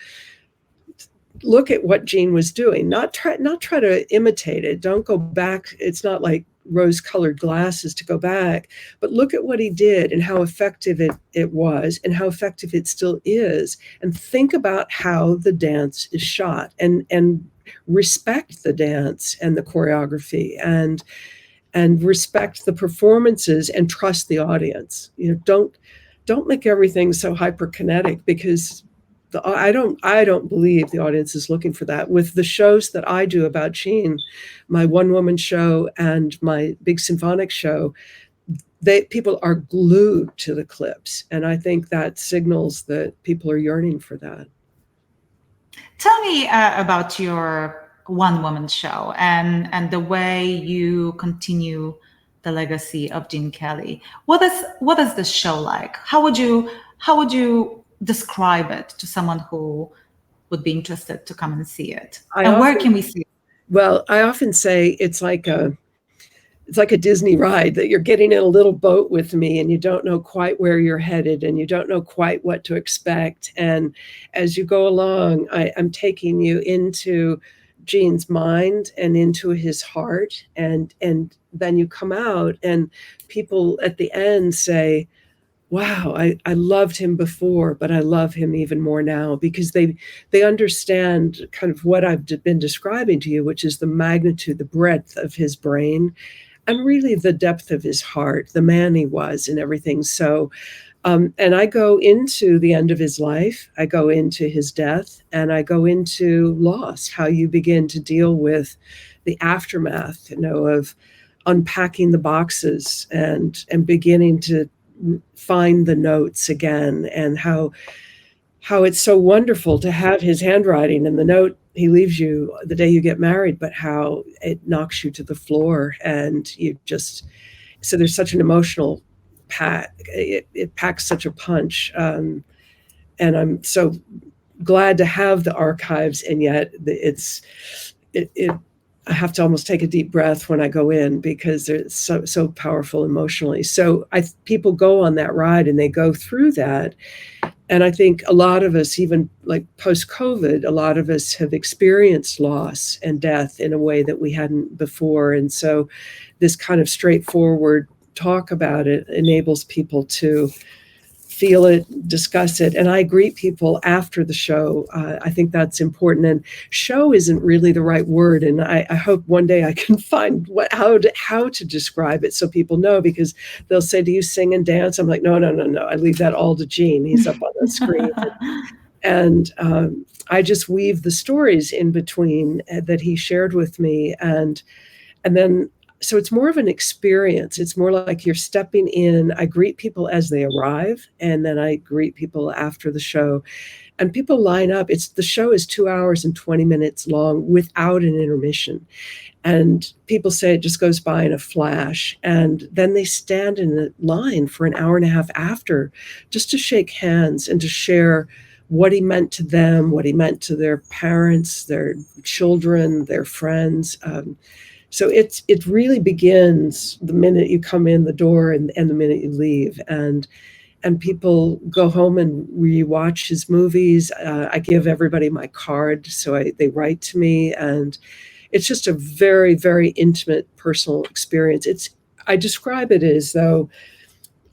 C: look at what Gene was doing, not try to imitate it. Don't go back. It's not like rose-colored glasses to go back, but look at what he did and how effective it was and how effective it still is, and think about how the dance is shot, and respect the dance and the choreography, and respect the performances, and trust the audience. Don't make everything so hyperkinetic, because I don't believe the audience is looking for that. With the shows that I do about Gene, my one-woman show and my big symphonic show, people are glued to the clips, and I think that signals that people are yearning for that.
B: Tell me about your one-woman show and the way you continue the legacy of Gene Kelly. What is the show like? How would you describe it to someone who would be interested to come and see it? Where can we see it?
C: Well, I often say it's like a Disney ride, that you're getting in a little boat with me, and you don't know quite where you're headed, and you don't know quite what to expect. And as you go along, I'm taking you into Gene's mind and into his heart, and then you come out, and people at the end say, wow, I loved him before, but I love him even more now, because they understand kind of what I've been describing to you, which is the magnitude, the breadth of his brain, and really the depth of his heart, the man he was and everything. So, and I go into the end of his life, I go into his death, and I go into loss, how you begin to deal with the aftermath, of unpacking the boxes and beginning to find the notes again, and how it's so wonderful to have his handwriting and the note he leaves you the day you get married, but how it knocks you to the floor, and so there's such an emotional pack. It packs such a punch, and I'm so glad to have the archives, and yet I have to almost take a deep breath when I go in, because it's so powerful emotionally. So people go on that ride, and they go through that. And I think a lot of us, even like post-COVID, a lot of us have experienced loss and death in a way that we hadn't before. And so this kind of straightforward talk about it enables people to feel it, discuss it. And I greet people after the show. I think that's important. And show isn't really the right word. And I hope one day I can find how to describe it so people know, because they'll say, do you sing and dance? I'm like, no. I leave that all to Gene. He's up on the screen. And I just weave the stories in between that he shared with me. And then, so it's more of an experience. It's more like you're stepping in. I greet people as they arrive, and then I greet people after the show. And people line up. The show is 2 hours and 20 minutes long without an intermission. And people say it just goes by in a flash. And then they stand in the line for an hour and a half after, just to shake hands and to share what he meant to them, what he meant to their parents, their children, their friends. So it really begins the minute you come in the door and the minute you leave. And people go home and rewatch his movies. I give everybody my card, so they write to me, and it's just a very, very intimate, personal experience. I describe it as though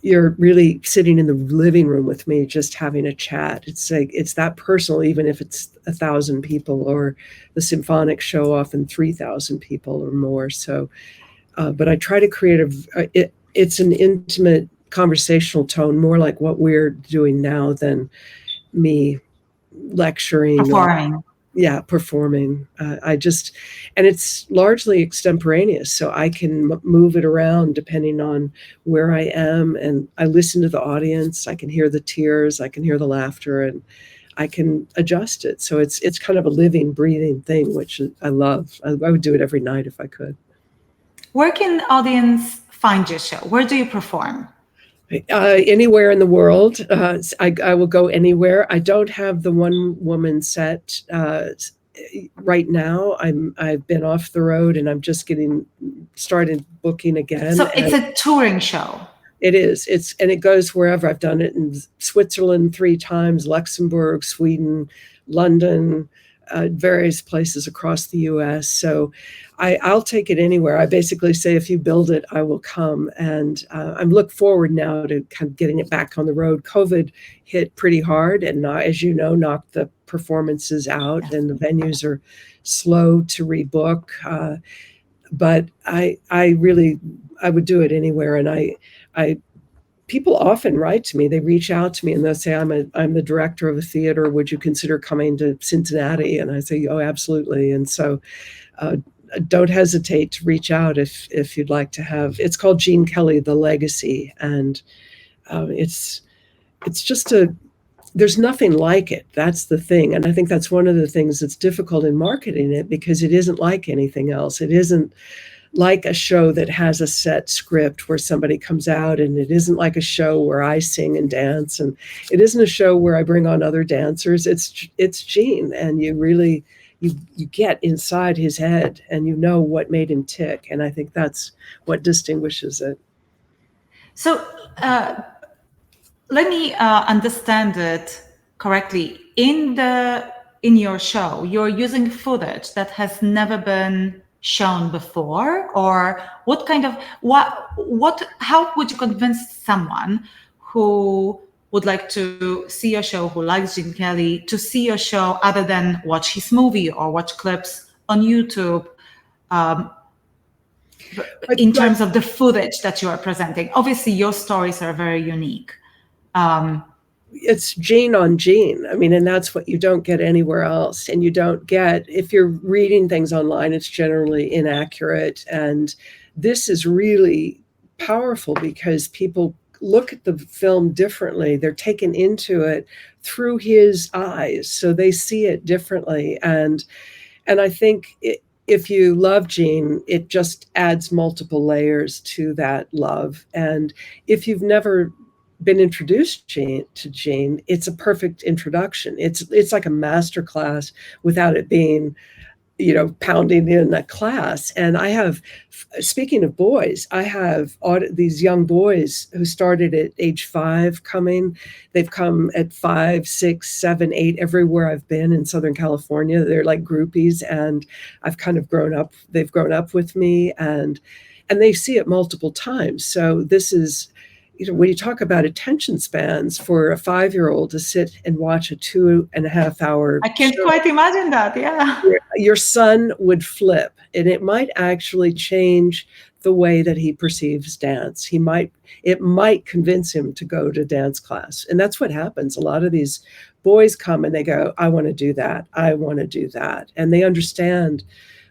C: you're really sitting in the living room with me, just having a chat. It's like, it's that personal, even if it's 1,000 people, or the symphonic show often 3,000 people or more. So, but I try to create it's an intimate conversational tone, more like what we're doing now than me lecturing.
B: Performing.
C: Performing. And it's largely extemporaneous, so I can move it around depending on where I am, and I listen to the audience. I can hear the tears, I can hear the laughter, and I can adjust it. So it's kind of a living, breathing thing, which I love. I would do it every night if I could.
B: Where can audience find your show? Where do you perform?
C: Anywhere in the world. I will go anywhere. I don't have the one-woman set right now. I've been off the road, and I'm just getting started booking again.
B: So it's a touring show.
C: It is. And it goes wherever. I've done it in Switzerland 3 times, Luxembourg, Sweden, London, various places across the U.S. So I'll take it anywhere. I basically say, if you build it, I will come. And I'm look forward now to kind of getting it back on the road. COVID hit pretty hard, and as you know, knocked the performances out, and the venues are slow to rebook. But I would do it anywhere. And people often write to me. They reach out to me and they'll say, I'm the director of a theater. Would you consider coming to Cincinnati? And I say, oh, absolutely. And so don't hesitate to reach out if you'd like to have. It's called Gene Kelly, The Legacy. And it's just there's nothing like it. That's the thing. And I think that's one of the things that's difficult in marketing it, because it isn't like anything else. It isn't like a show that has a set script where somebody comes out, and it isn't like a show where I sing and dance, and it isn't a show where I bring on other dancers. It's Gene, and you really you get inside his head, and you know what made him tick, and I think that's what distinguishes it.
B: So let me understand it correctly. In your show, you're using footage that has never been shown before, or how would you convince someone who would like to see your show, who likes Gene Kelly, to see your show other than watch his movie or watch clips on YouTube, in terms of the footage that you are presenting? Obviously, your stories are very unique.
C: It's Gene on Gene. I mean, and that's what you don't get anywhere else. And you don't get, if you're reading things online, it's generally inaccurate. And this is really powerful because people look at the film differently. They're taken into it through his eyes, so they see it differently. And I think if you love Gene, it just adds multiple layers to that love. And if you've never been introduced to Gene, it's a perfect introduction. It's like a master class without it being, pounding in a class. And I have, speaking of boys, I have these young boys who started at age 5 coming. They've come at 5, 6, 7, 8, everywhere I've been in Southern California. They're like groupies, and I've kind of they've grown up with me, and they see it multiple times. So this is, when you talk about attention spans for a 5-year-old to sit and watch a 2.5 hour
B: I can't
C: show,
B: quite imagine that. Yeah.
C: your son would flip, and it might actually change the way that he perceives dance. It might convince him to go to dance class. And that's what happens. A lot of these boys come and they go, I want to do that. I want to do that. And they understand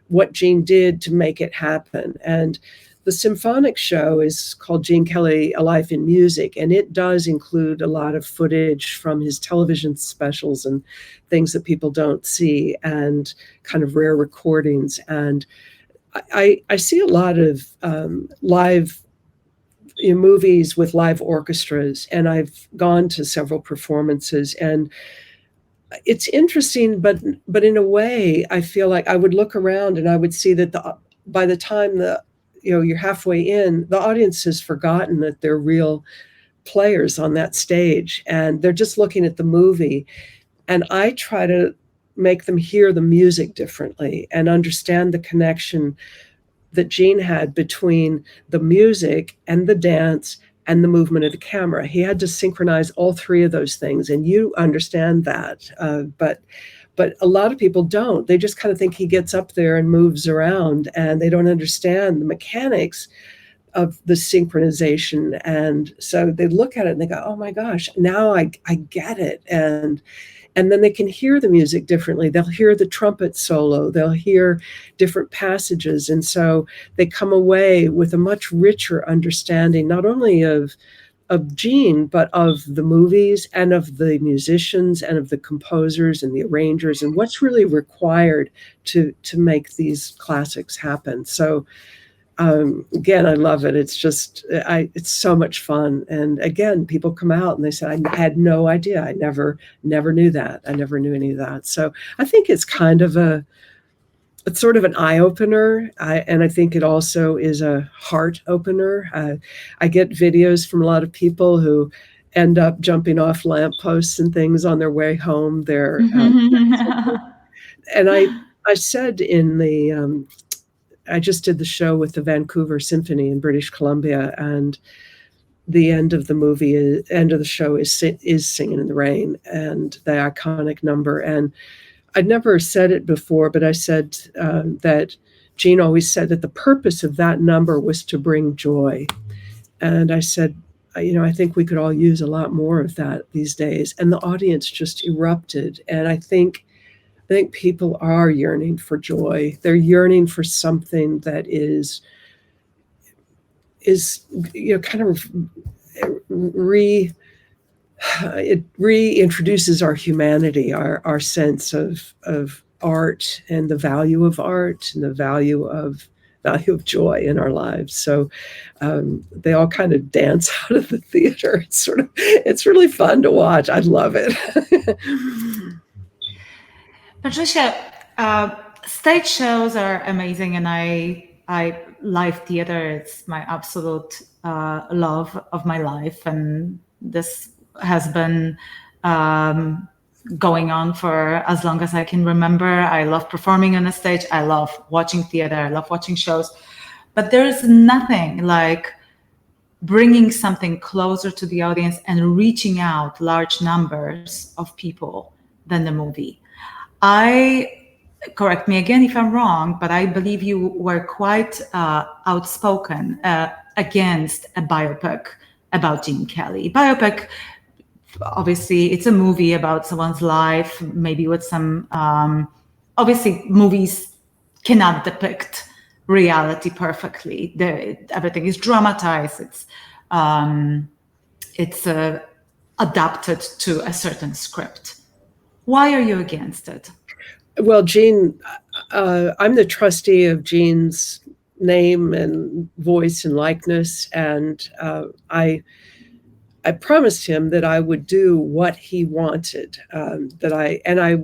C: what Gene did to make it happen. And the symphonic show is called Gene Kelly, A Life in Music, and it does include a lot of footage from his television specials and things that people don't see, and kind of rare recordings. And I see a lot of live movies with live orchestras, and I've gone to several performances, and it's interesting, but in a way, I feel like I would look around and I would see that by the time you're halfway in, the audience has forgotten that they're real players on that stage, and they're just looking at the movie. And I try to make them hear the music differently and understand the connection that Gene had between the music and the dance and the movement of the camera. He had to synchronize all 3 of those things, and you understand that. But a lot of people don't. They just kind of think he gets up there and moves around, and they don't understand the mechanics of the synchronization. And so they look at it and they go, oh my gosh, now I get it. And then they can hear the music differently. They'll hear the trumpet solo. They'll hear different passages. And so they come away with a much richer understanding, not only of Gene, but of the movies and of the musicians and of the composers and the arrangers and what's really required to make these classics happen. So again, I love it. It's just, it's so much fun. And again, people come out and they say, I had no idea. I never knew that. I never knew any of that. So I think it's kind of it's sort of an eye opener. And I think it also is a heart opener. I get videos from a lot of people who end up jumping off lampposts and things on their way home. And I said in the, I just did the show with the Vancouver Symphony in British Columbia, and the end of the show is Singing in the Rain, and the iconic number. And I'd never said it before, but I said that Gene always said that the purpose of that number was to bring joy. And I said, I think we could all use a lot more of that these days. And the audience just erupted. And I think people are yearning for joy. They're yearning for something that is kind of it reintroduces our humanity, our sense of art and the value of art and the value of joy in our lives. So they all kind of dance out of the theater. It's really fun to watch. I love it.
B: Patricia, stage shows are amazing, and I live theater. It's my absolute love of my life, and this has been going on for as long as I can remember. I love performing on a stage. I love watching theater. I love watching shows, but there is nothing like bringing something closer to the audience and reaching out large numbers of people than the movie. Correct me again if I'm wrong, but I believe you were quite outspoken against a biopic about Gene Kelly. Biopic, obviously, it's a movie about someone's life, maybe with some, obviously, movies cannot depict reality perfectly. Everything is dramatized. It's adapted to a certain script. Why are you against it?
C: Well, Gene, I'm the trustee of Gene's name and voice and likeness, and I promised him that I would do what he wanted. I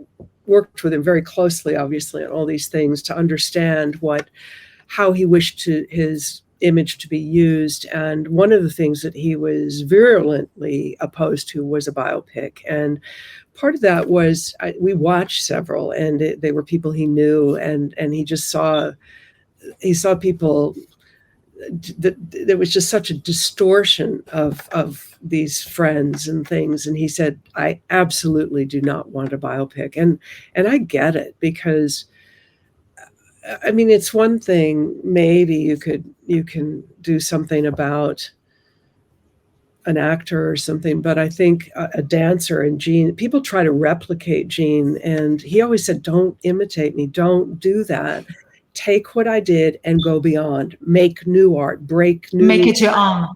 C: worked with him very closely, obviously, on all these things to understand how he wished his image to be used. And one of the things that he was virulently opposed to was a biopic. And part of that was we watched several, and they were people he knew, and he just saw people. There was just such a distortion of these friends and things, and he said, "I absolutely do not want a biopic," and I get it, because I mean, it's one thing, maybe you can do something about an actor or something, but I think a dancer and Gene, people try to replicate Gene, and he always said, don't imitate me, don't do that. Take what I did and go beyond, make new art, make
B: it your own.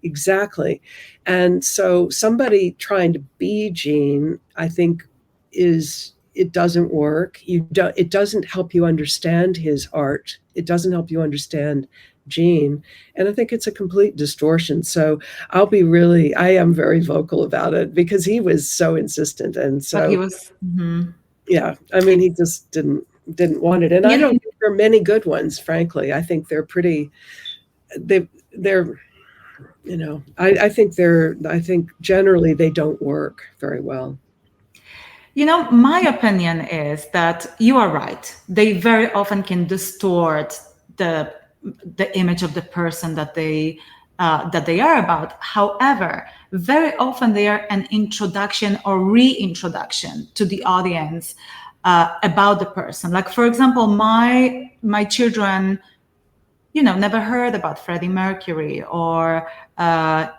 C: Exactly. And so somebody trying to be Gene, I think it doesn't work. It doesn't help you understand his art. It doesn't help you understand Gene. And I think it's a complete distortion. So I am very vocal about it, because he was so insistent. And so
B: but he was,
C: yeah, I mean, he just didn't want it. And I don't think there are many good ones, frankly. I think they're I think generally they don't work very well.
B: My opinion is that you are right. They very often can distort the image of the person that they are about. However, very often they are an introduction or reintroduction to the audience about the person. Like, for example, my children, never heard about Freddie Mercury, or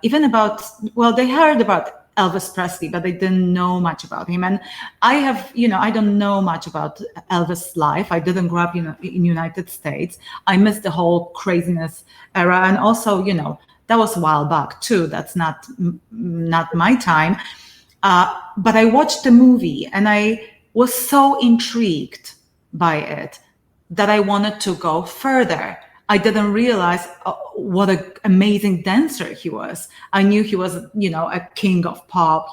B: even they heard about Elvis Presley, but they didn't know much about him. And I have, I don't know much about Elvis' life. I didn't grow up in United States. I missed the whole craziness era. And also, that was a while back too. That's not my time. But I watched the movie and I was so intrigued by it that I wanted to go further. I didn't realize what an amazing dancer he was. I knew he was, a king of pop.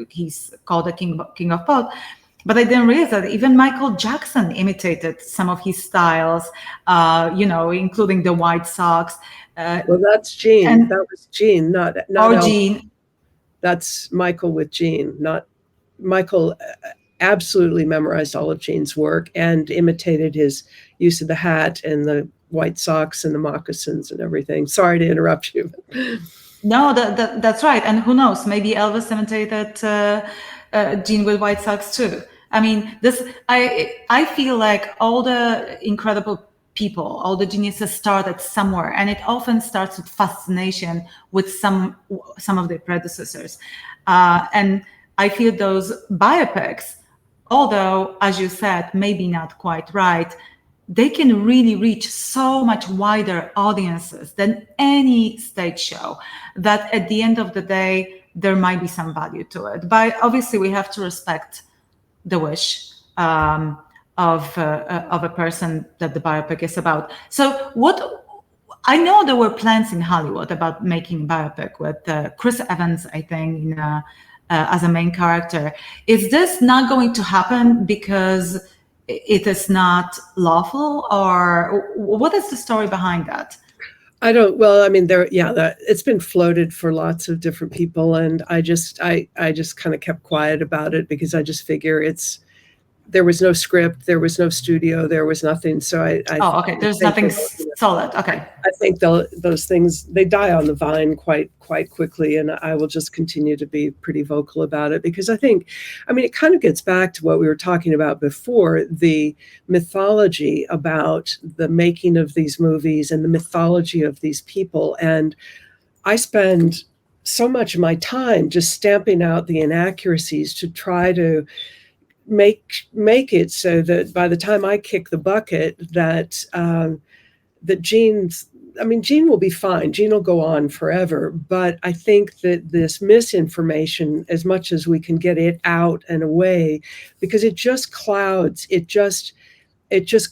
B: He's called a king of pop. But I didn't realize that even Michael Jackson imitated some of his styles, including the White Sox.
C: Well, that's Gene. That was Gene, not
B: Gene.
C: That's Michael with Gene, not Michael. Absolutely memorized all of Gene's work and imitated his use of the hat and the White Sox and the moccasins and everything. Sorry to interrupt you.
B: No, that's right. And who knows? Maybe Elvis imitated Gene with White Sox too. I mean, I feel like all the incredible people, all the geniuses started somewhere, and it often starts with fascination with some of their predecessors. And I feel those biopics, although, as you said, maybe not quite right, they can really reach so much wider audiences than any stage show, that at the end of the day, there might be some value to it. But obviously, we have to respect the wish of a person that the biopic is about. So I know there were plans in Hollywood about making a biopic with Chris Evans, I think, as a main character. Is this not going to happen because it is not lawful, or what is the story behind that? It's been floated for lots of different people, and I just kind of kept quiet about it because I just figure there was no script, there was no studio, there was nothing. So okay. There's nothing solid. Okay.
C: I think those things, they die on the vine quite quickly, and I will just continue to be pretty vocal about it because it kind of gets back to what we were talking about before, the mythology about the making of these movies and the mythology of these people. And I spend so much of my time just stamping out the inaccuracies to try to make it so that by the time I kick the bucket, that Gene will be fine. Gene will go on forever. But I think that this misinformation, as much as we can get it out and away, because it just clouds, it just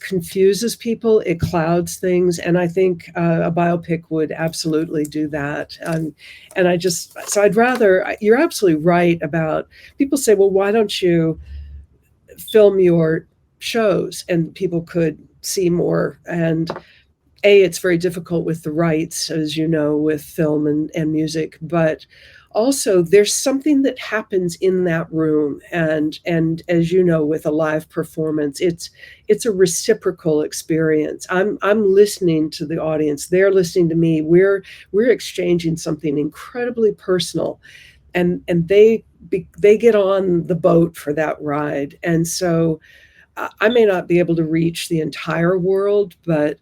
C: confuses people, it clouds things. And I think a biopic would absolutely do that. I'd rather, you're absolutely right about, people say, well, why don't you film your shows and people could see more? And it's very difficult with the rights, as you know, with film and music, but also there's something that happens in that room. And as you know, with a live performance, it's a reciprocal experience. I'm listening to the audience, they're listening to me. We're exchanging something incredibly personal, and they get on the boat for that ride. And so I may not be able to reach the entire world, but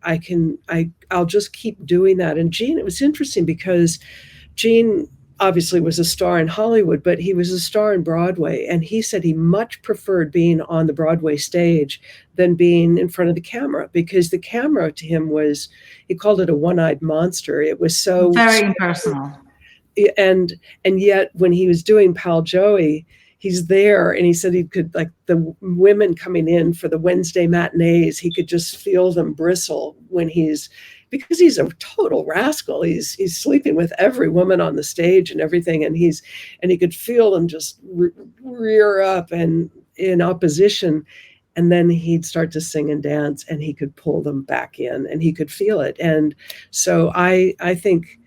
C: I'll just keep doing that. And Gene, it was interesting because Gene obviously was a star in Hollywood, but he was a star in Broadway. And he said he much preferred being on the Broadway stage than being in front of the camera, because the camera to him he called it a one-eyed monster. It was so
B: very impersonal.
C: And yet when he was doing Pal Joey, he's there, and he said he could, like the women coming in for the Wednesday matinees, he could just feel them bristle because he's a total rascal. He's sleeping with every woman on the stage and everything, and he could feel them just rear up and in opposition, and then he'd start to sing and dance, and he could pull them back in, and he could feel it. And so I think,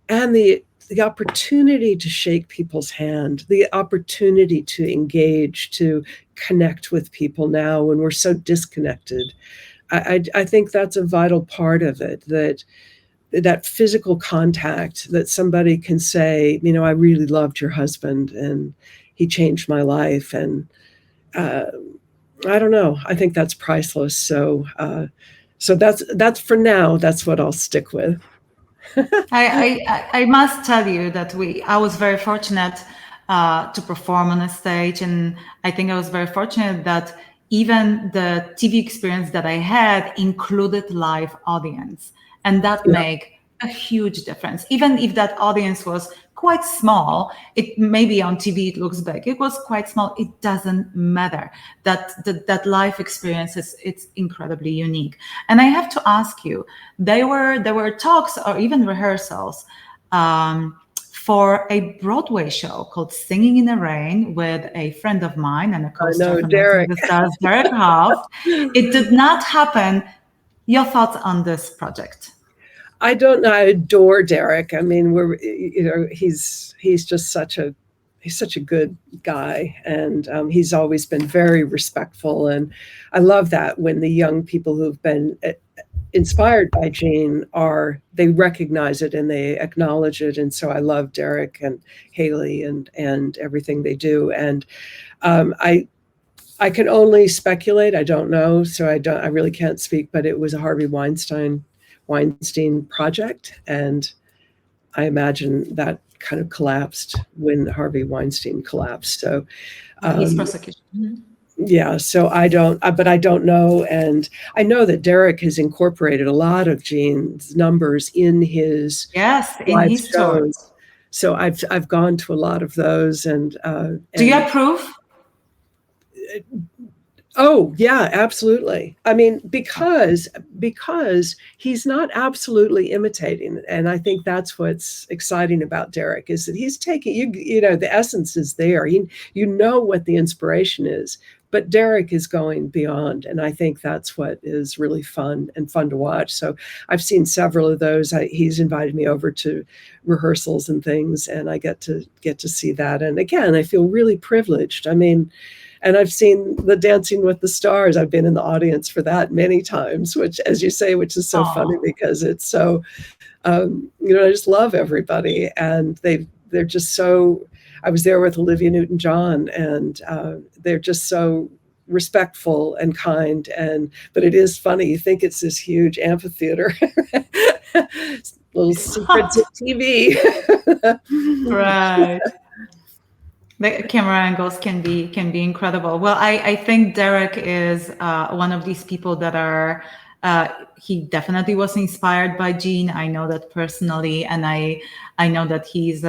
C: and the opportunity to shake people's hand, the opportunity to engage, to connect with people now when we're so disconnected. I think that's a vital part of it, that physical contact, that somebody can say, I really loved your husband and he changed my life. And I don't know, I think that's priceless. So that's for now, that's what I'll stick with.
B: I must tell you that I was very fortunate to perform on a stage, and I think I was very fortunate that even the TV experience that I had included live audience, and that made a huge difference. Even if that audience was quite small. It maybe on TV it looks big. It was quite small. It doesn't matter. That life experience it's incredibly unique. And I have to ask you, there were talks or even rehearsals for a Broadway show called Singing in the Rain with a friend of mine and a co-star from
C: Derek.
B: The Stars, Derek Hoff. It did not happen. Your thoughts on this project?
C: I don't know. I adore Derek. I mean, he's just such a good guy, and he's always been very respectful. And I love that when the young people who've been inspired by Jean they recognize it and they acknowledge it. And so I love Derek and Haley and everything they do. And I can only speculate. I don't know, so I really can't speak. But it was a Harvey Weinstein project, and I imagine that kind of collapsed when Harvey Weinstein collapsed. So
B: his prosecution. Mm-hmm.
C: Yeah, so I don't know, and I know that Derek has incorporated a lot of Jean's numbers in his
B: his
C: shows. So I've gone to a lot of those, and
B: do you approve?
C: Oh yeah, absolutely. I mean, because he's not absolutely imitating, and I think that's what's exciting about Derek is that he's taking you know the essence is there. You know what the inspiration is, but Derek is going beyond, and I think that's what is really fun to watch. So I've seen several of those. He's invited me over to rehearsals and things, and I get to see that. And again, I feel really privileged. I mean. And I've seen the Dancing with the Stars. I've been in the audience for that many times, which, as you say, which is so funny because it's so, I just love everybody. And they're just so, I was there with Olivia Newton-John, and they're just so respectful and kind. But it is funny. You think it's this huge amphitheater, little secrets of TV.
B: Right. The camera angles can be incredible. Well, I think Derek is one of these people that are. He definitely was inspired by Jean. I know that personally, and I know that he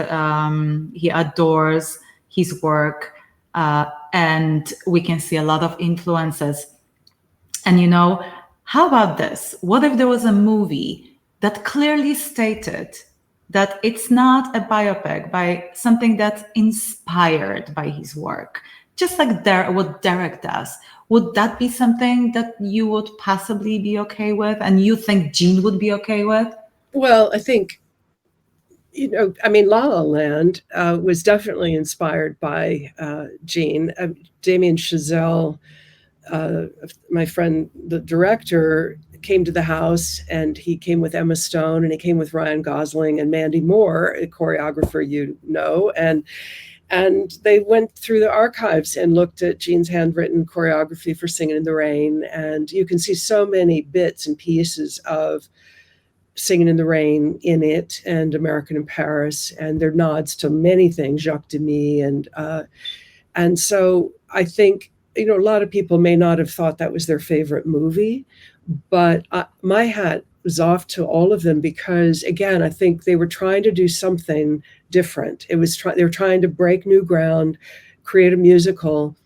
B: adores his work, and we can see a lot of influences. And how about this? What if there was a movie that clearly stated that it's not a biopic by something that's inspired by his work, just like what Derek does? Would that be something that you would possibly be okay with, and you think Jean would be okay with?
C: Well, I think, La La Land was definitely inspired by Jean. Damien Chazelle, my friend, the director, came to the house, and he came with Emma Stone, and he came with Ryan Gosling and Mandy Moore, a choreographer, and they went through the archives and looked at Jean's handwritten choreography for Singing in the Rain, and you can see so many bits and pieces of Singing in the Rain in it, and American in Paris, and they're nods to many things, Jacques Demy, and so I think a lot of people may not have thought that was their favorite movie. But my hat was off to all of them because, again, I think they were trying to do something different. They were trying to break new ground, create a musical,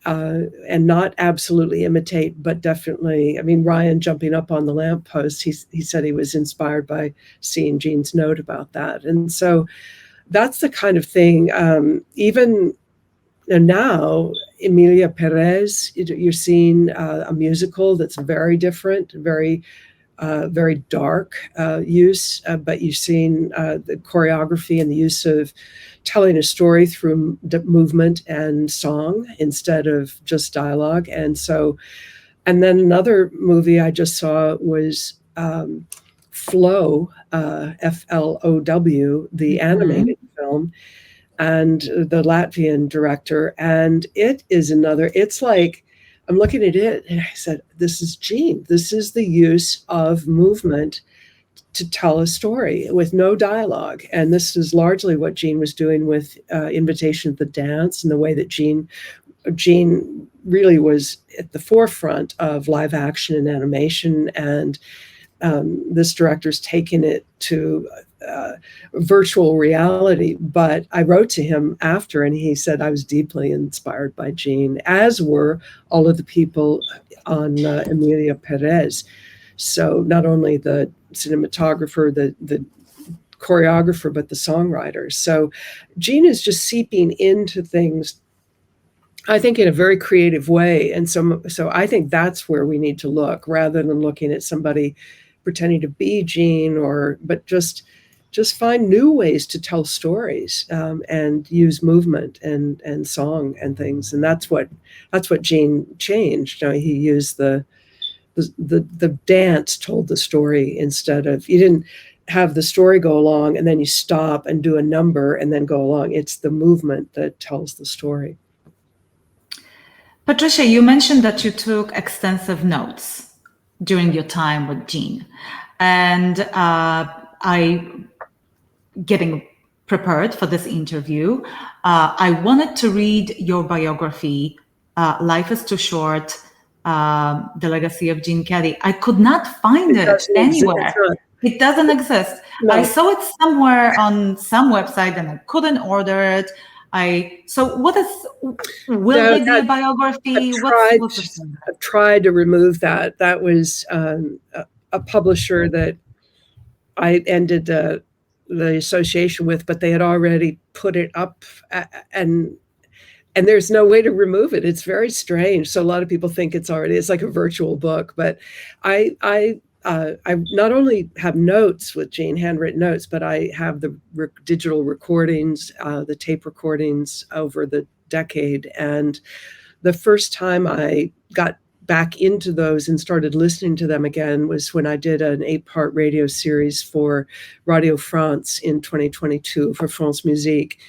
C: and not absolutely imitate, but definitely. Ryan jumping up on the lamppost, he said he was inspired by seeing Jean's note about that. And so that's the kind of thing, even now, Emilia Perez, you're seeing a musical that's very different, very dark use, but you're seeing the choreography and the use of telling a story through movement and song instead of just dialogue. And then another movie I just saw was Flow, Flow, the animated film, and the Latvian director. And it's like, I'm looking at it and I said, this is Jean. This is the use of movement to tell a story with no dialogue. And this is largely what Jean was doing with Invitation to the Dance, and the way that Jean really was at the forefront of live action and animation. And this director's taken it to virtual reality. But I wrote to him after, and he said I was deeply inspired by Gene, as were all of the people on Emilia Perez. So not only the cinematographer, the choreographer, but the songwriter. So Gene is just seeping into things, I think, in a very creative way. And so I think that's where we need to look, rather than looking at somebody pretending to be Gene, but just find new ways to tell stories, and use movement and song and things. And that's what Gene changed. You know, he used the dance told the story, instead of, you didn't have the story go along and then you stop and do a number and then go along. It's the movement that tells the story.
B: Patricia, you mentioned that you took extensive notes during your time with Gene, and getting prepared for this interview, I wanted to read your biography, Life is Too Short, The Legacy of Gene Kelly. I could not find it anywhere. It doesn't exist. No. I saw it somewhere on some website and I couldn't order it. Will there be a biography?
C: I've tried to remove that. That was a publisher that I ended the association with, but they had already put it up, and there's no way to remove it. It's very strange. So a lot of people think it's like a virtual book, but I not only have notes with Gene, handwritten notes, but I have the digital recordings, the tape recordings over the decade. And the first time I got back into those and started listening to them again was when I did an 8-part radio series for Radio France in 2022 for France Musique.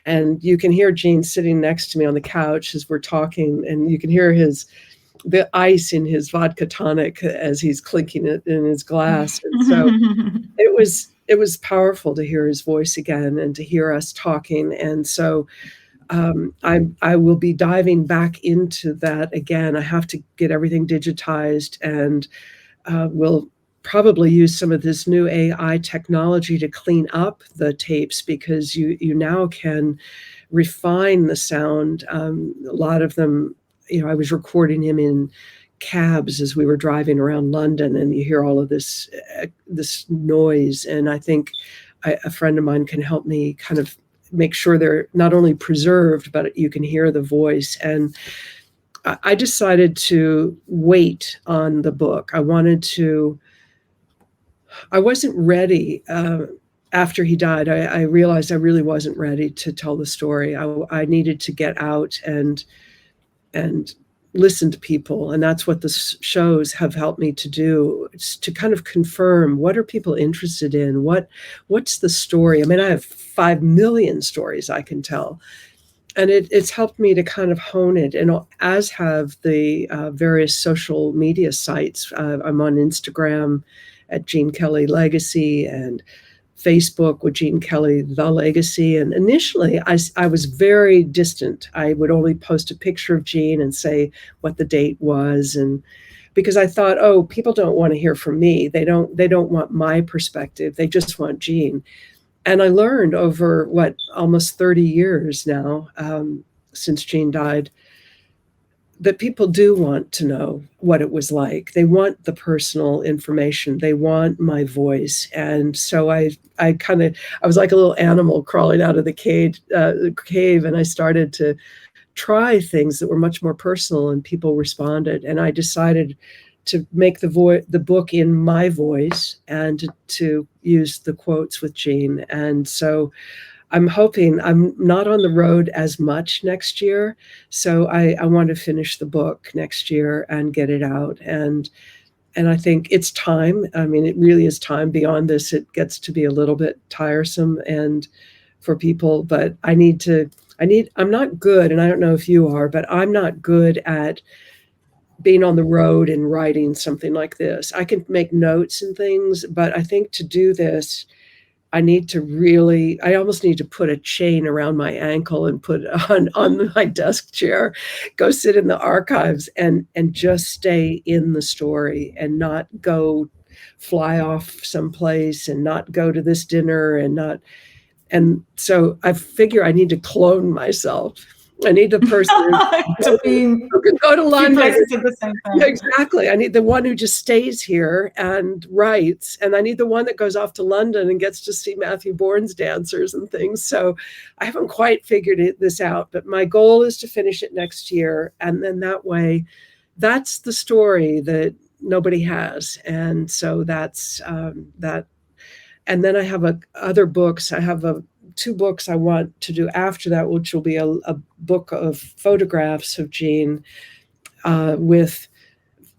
C: And you can hear Gene sitting next to me on the couch as we're talking, and you can hear the ice in his vodka tonic as he's clinking it in his glass. And so it was powerful to hear his voice again and to hear us talking. And so I will be diving back into that again. I have to get everything digitized, and we'll probably use some of this new AI technology to clean up the tapes, because you now can refine the sound. A lot of them, you know, I was recording him in cabs as we were driving around London, and you hear all of this noise. And I think a friend of mine can help me kind of make sure they're not only preserved, but you can hear the voice. And I decided to wait on the book. I wasn't ready. After he died, I realized I really wasn't ready to tell the story. I needed to get out and listen to people. And that's what the shows have helped me to do. It's to kind of confirm, what are people interested in? What's the story? I mean, I have 5 million stories I can tell. And it's helped me to kind of hone it, and as have the various social media sites. I'm on Instagram at Gene Kelly Legacy, and Facebook with Gene Kelly The Legacy. And initially I was very distant. I would only post a picture of Gene and say what the date was, and because I thought, oh, people don't want to hear from me. They don't want my perspective. They just want Gene. And I learned over almost 30 years now, since Gene died, that people do want to know what it was like. They want the personal information. They want my voice. And so I was like a little animal crawling out of the cave, and I started to try things that were much more personal, and people responded. And I decided to make the book in my voice, and to use the quotes with Gene. And so I'm hoping I'm not on the road as much next year. So I want to finish the book next year and get it out. And I think it's time. I mean, it really is time. Beyond this, it gets to be a little bit tiresome and for people, but I'm not good, and I don't know if you are, but I'm not good at being on the road and writing something like this. I can make notes and things, but I think to do this, I almost need to put a chain around my ankle and put it on my desk chair, go sit in the archives and just stay in the story, and not go fly off someplace and not go to this dinner and so I figure I need to clone myself. I need the person
B: to be in
C: who can go to
B: two
C: London.
B: places at the same time.
C: Yeah, exactly. I need the one who just stays here and writes, and I need the one that goes off to London and gets to see Matthew Bourne's dancers and things. So I haven't quite figured this out, but my goal is to finish it next year, and then that way, that's the story that nobody has, and so that's that. And then I have other books. I have 2 books I want to do after that, which will be a book of photographs of Jean, with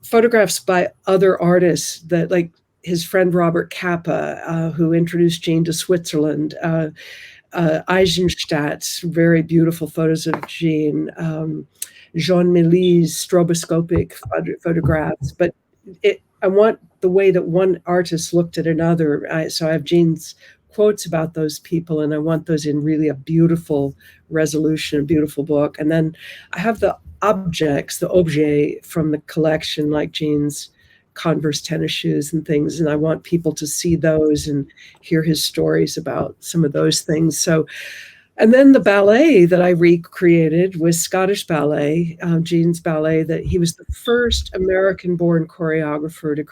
C: photographs by other artists that, like his friend Robert Capa, who introduced Jean to Switzerland, Eisenstadt's very beautiful photos of Jean, Jean Mélis's stroboscopic photographs. But I want the way that one artist looked at another. So I have Jean's quotes about those people, and I want those in really a beautiful resolution, a beautiful book. And then I have the objects, the objet from the collection, like Jean's Converse tennis shoes and things, and I want people to see those and hear his stories about some of those things. So, and then the ballet that I recreated was Scottish ballet, Jean's ballet, that he was the first American-born choreographer to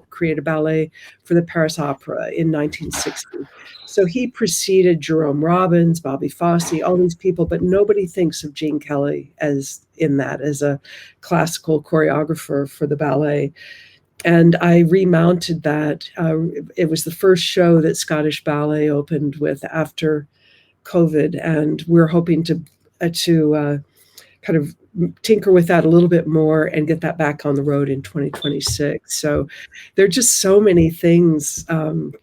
C: create a ballet for the Paris Opera in 1960. So he preceded Jerome Robbins, Bobby Fosse, all these people, but nobody thinks of Jean Kelly as a classical choreographer for the ballet. And I remounted that. It was the first show that Scottish Ballet opened with after COVID, and we're hoping to kind of tinker with that a little bit more and get that back on the road in 2026. So there are just so many things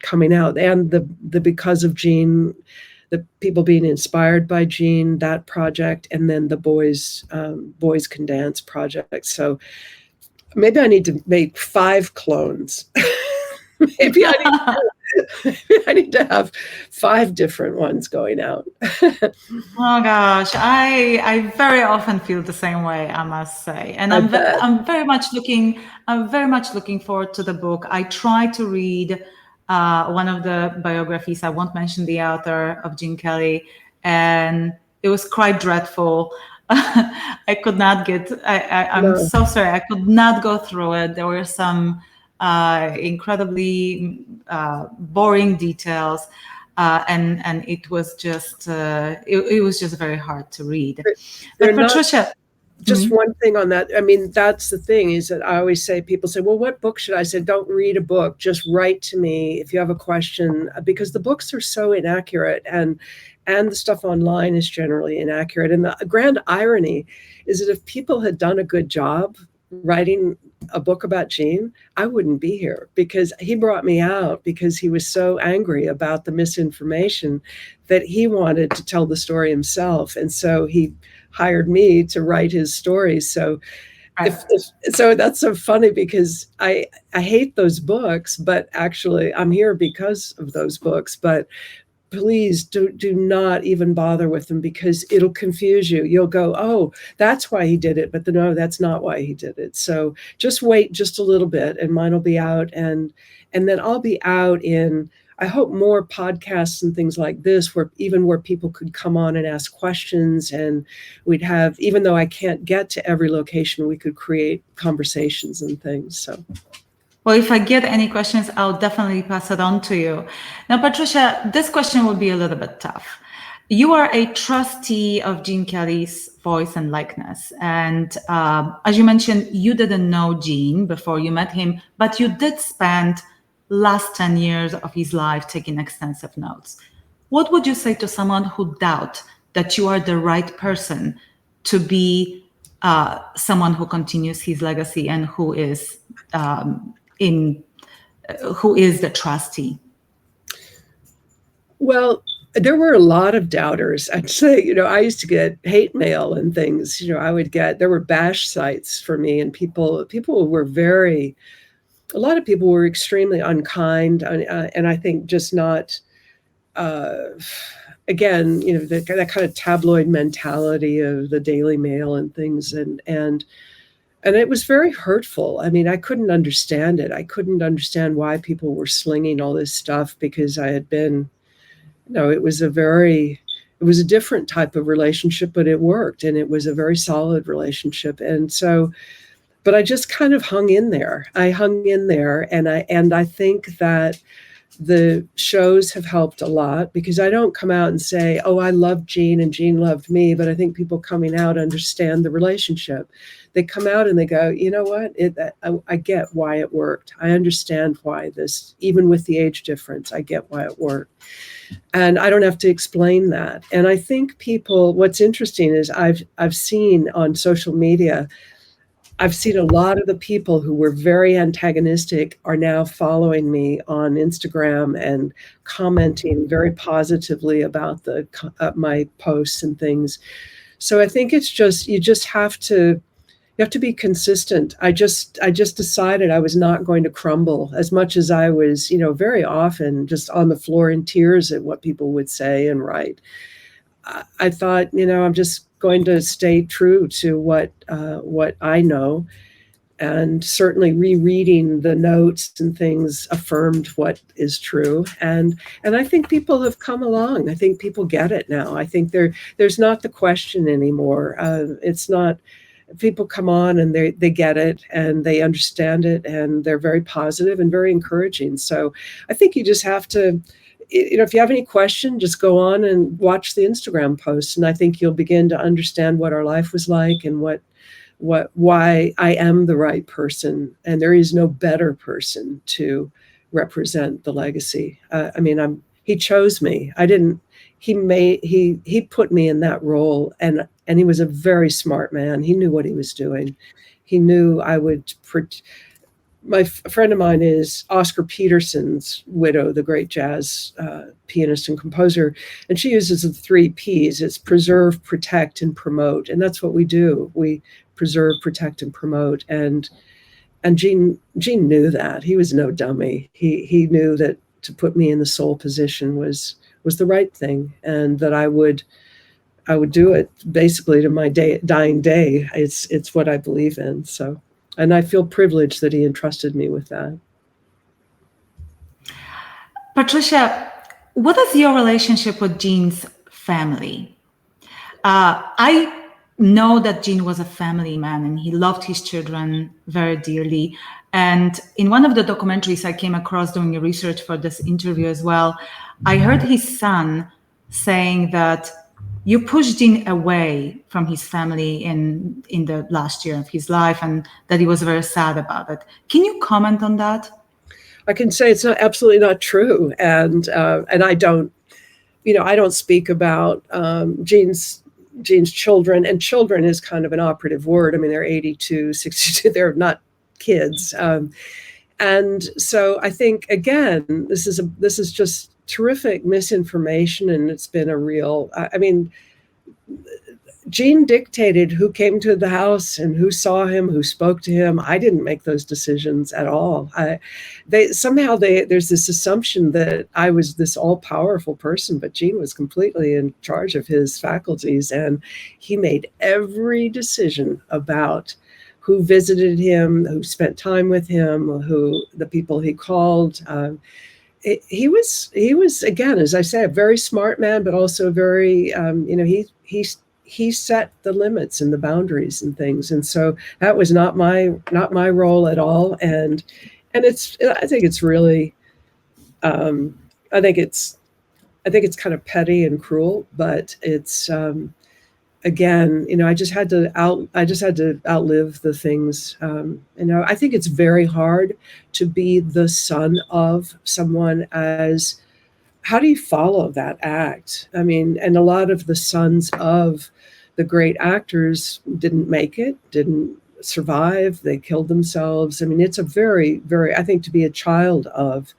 C: coming out, and the because of Jean, the people being inspired by Jean, that project, and then the Boys Can Dance project. So maybe I need to make 5 clones. maybe I need to have 5 different ones going out.
B: Oh gosh, I very often feel the same way, I must say, and I'm very much looking forward to the book. I tried to read one of the biographies. I won't mention the author of Jean Kelly, and it was quite dreadful. I could not get. I'm so sorry. I could not go through it. There were some incredibly boring details, and it was just very hard to read. But Patricia,
C: just one thing on that. I mean, that's the thing, is that I always say, people say, well, what book should I say? Don't read a book. Just write to me if you have a question, because the books are so inaccurate, and the stuff online is generally inaccurate. And the grand irony is that if people had done a good job writing a book about Jean, I wouldn't be here, because he brought me out because he was so angry about the misinformation that he wanted to tell the story himself. And so he hired me to write his stories. So so that's so funny, because I hate those books, but actually I'm here because of those books. But please do not even bother with them, because it'll confuse you. You'll go, oh, that's why he did it. But no, that's not why he did it. So just wait just a little bit, and mine will be out. And then I'll be out in, I hope, more podcasts and things like this, where people could come on and ask questions. And we'd have, even though I can't get to every location, we could create conversations and things. So.
B: Well, if I get any questions, I'll definitely pass it on to you. Now, Patricia, this question will be a little bit tough. You are a trustee of Jean Kelly's Voice and Likeness. And as you mentioned, you didn't know Jean before you met him, but you did spend last 10 years of his life taking extensive notes. What would you say to someone who doubts that you are the right person to be someone who continues his legacy and who is the trustee?
C: Well, there were a lot of doubters. I'd say, I used to get hate mail and things. There were bash sites for me, and people were a lot of people were extremely unkind, and I think just not, again, that kind of tabloid mentality of the Daily Mail and things, and And it was very hurtful. I mean, I couldn't understand it. I couldn't understand why people were slinging all this stuff, because I had been, it was a different type of relationship, but it worked, and it was a very solid relationship. And so, but I just kind of hung in there. I hung in there, and I think that the shows have helped a lot, because I don't come out and say, oh, I loved Jean and Jean loved me, but I think people coming out understand the relationship. They come out and they go, you know what, I get why it worked. I understand why this, even with the age difference, I get why it worked. And I don't have to explain that. And I think people, what's interesting is I've seen on social media, I've seen a lot of the people who were very antagonistic are now following me on Instagram and commenting very positively about my posts and things. So I think it's just, you have to be consistent. I just decided I was not going to crumble, as much as I was, very often just on the floor in tears at what people would say and write. I thought, I'm just going to stay true to what I know, and certainly rereading the notes and things affirmed what is true. And I think people have come along. I think people get it now. I think there's not the question anymore. It's not. People come on and they get it and they understand it, and they're very positive and very encouraging. So I think you just have to, if you have any question, just go on and watch the Instagram posts, and I think you'll begin to understand what our life was like and why I am the right person, and there is no better person to represent the legacy. He chose me. I didn't. He put me in that role, and he was a very smart man. He knew what he was doing. He knew I would. A friend of mine is Oscar Peterson's widow, the great jazz pianist and composer, and she uses the 3 Ps. It's preserve, protect, and promote, and that's what we do. We preserve, protect, and promote. And Gene knew that. He was no dummy. He knew that to put me in the sole position was the right thing, and that I would do it basically to my dying day. It's what I believe in. So, and I feel privileged that he entrusted me with that.
B: Patricia, what is your relationship with Gene's family? I know that Gene was a family man, and he loved his children very dearly. And in one of the documentaries I came across doing research for this interview as well, I heard his son saying that you pushed Gene away from his family in the last year of his life, and that he was very sad about it. Can you comment on that?
C: I can say it's absolutely not true, and I don't, I don't speak about Gene's children, and children is kind of an operative word. I mean, they're 82, 62. They're not kids, and so I think, again, this is just terrific misinformation, and it's been a real. Gene dictated who came to the house and who saw him, who spoke to him. I didn't make those decisions at all. There's this assumption that I was this all-powerful person, but Gene was completely in charge of his faculties, and he made every decision about who visited him, who spent time with him, the people he called. He was, again, as I say, a very smart man, but also very, he set the limits and the boundaries and things. And so that was not my role at all. And I think it's really, I think it's kind of petty and cruel, but it's, again, I just had to outlive the things. I think it's very hard to be the son of someone. How do you follow that act? I mean, and a lot of the sons of the great actors didn't make it, didn't survive. They killed themselves. I mean, it's a very, very, I think, to be a child of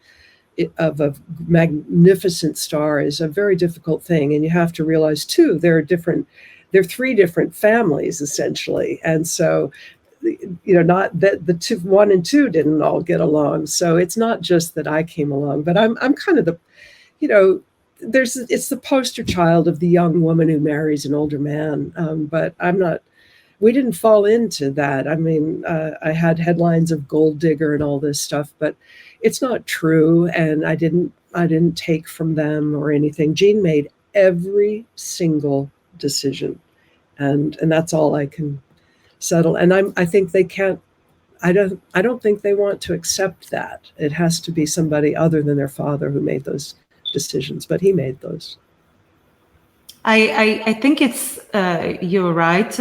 C: a magnificent star is a very difficult thing. And you have to realize too, there are 3 different families essentially. And so, not that the 1 and 2 didn't all get along. So it's not just that I came along, but I'm kind of the, it's the poster child of the young woman who marries an older man. But I'm not we didn't fall into that. I mean, I had headlines of gold digger and all this stuff, but it's not true. And I didn't take from them or anything. Gene made every single decision, and that's all I can settle. And I think they can't. I don't think they want to accept that. It has to be somebody other than their father who made those decisions, but he made those.
B: I think it's you're right.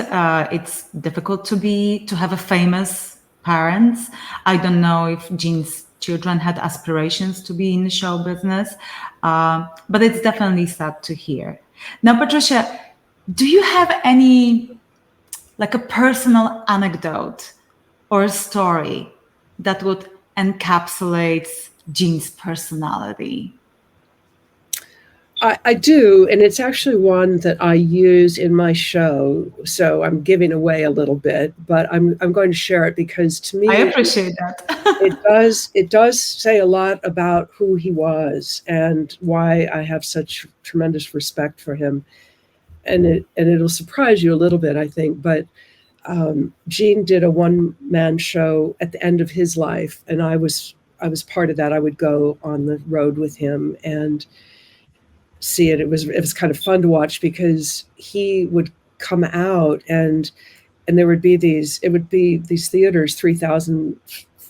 B: It's difficult to have a famous parents. I don't know if Gene's children had aspirations to be in the show business, but it's definitely sad to hear. Now, Patricia, do you have any like a personal anecdote or a story that would encapsulate Gene's personality?
C: I do, and it's actually one that I use in my show. So I'm giving away a little bit, but I'm going to share it because to me,
B: I appreciate that.
C: it does say a lot about who he was and why I have such tremendous respect for him. And it'll surprise you a little bit, I think. But Gene did a one-man show at the end of his life, and I was part of that. I would go on the road with him and see it. It was kind of fun to watch because he would come out and there would be these theaters, 3,000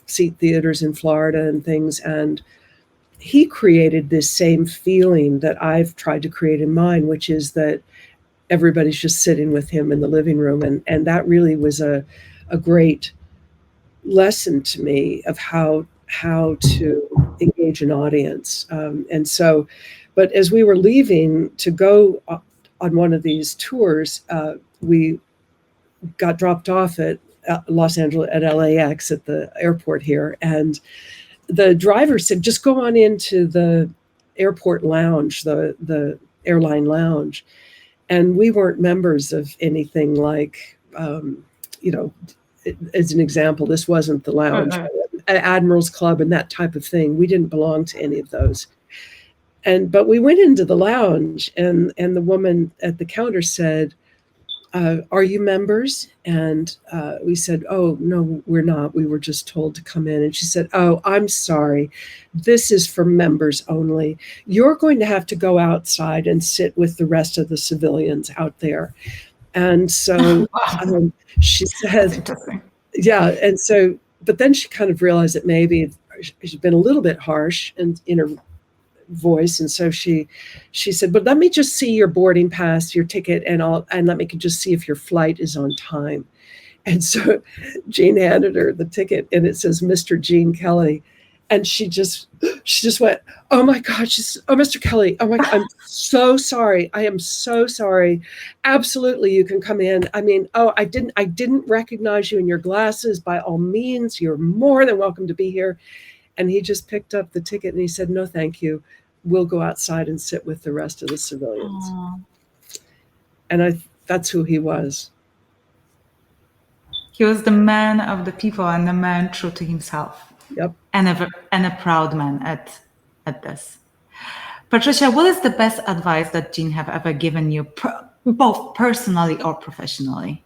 C: seat theaters in Florida and things. And he created this same feeling that I've tried to create in mine, which is that everybody's just sitting with him in the living room. And that really was a great lesson to me of how to engage an audience. And so, but as we were leaving to go on one of these tours, we got dropped off at Los Angeles, at LAX at the airport here. And the driver said, just go on into the airport lounge, the airline lounge. And we weren't members of anything like, as an example, this wasn't the lounge, Admiral's Club and that type of thing. We didn't belong to any of those. But we went into the lounge and the woman at the counter said, are you members? And we said, oh, no, we're not. We were just told to come in. And she said, oh, I'm sorry. This is for members only. You're going to have to go outside and sit with the rest of the civilians out there. And so she said, yeah. And so, but then she kind of realized that maybe she's been a little bit harsh in her voice. And so she said, but let me just see your boarding pass, your ticket, and let me just see if your flight is on time. And so Gene handed her the ticket and it says, Mr. Gene Kelly. And she just went, oh my gosh, oh, Mr. Kelly, oh my God, I'm so sorry. I am so sorry. Absolutely, you can come in. I mean, oh, I didn't recognize you in your glasses. By all means, you're more than welcome to be here. And he just picked up the ticket and he said, no, thank you. We'll go outside and sit with the rest of the civilians. Aww. And that's who he was.
B: He was the man of the people and the man true to himself.
C: Yep.
B: And a proud man at this. Patricia, what is the best advice that Gene have ever given you, both personally or professionally?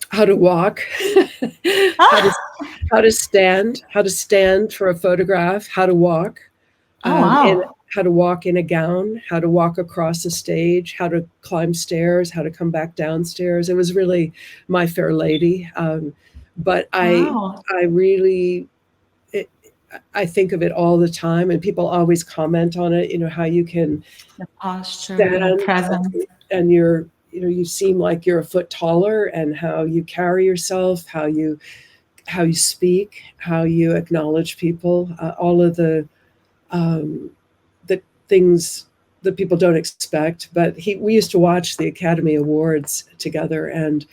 C: How to walk, how to stand for a photograph, how to walk, how to walk in a gown, how to walk across a stage, how to climb stairs, how to come back downstairs. It was really My Fair Lady. But I really think of it all the time, and people always comment on it, how you can
B: the posture, the presence,
C: and you seem like you're a foot taller, and how you carry yourself, how you speak, how you acknowledge people, all of the things that people don't expect. But we used to watch the Academy Awards together, and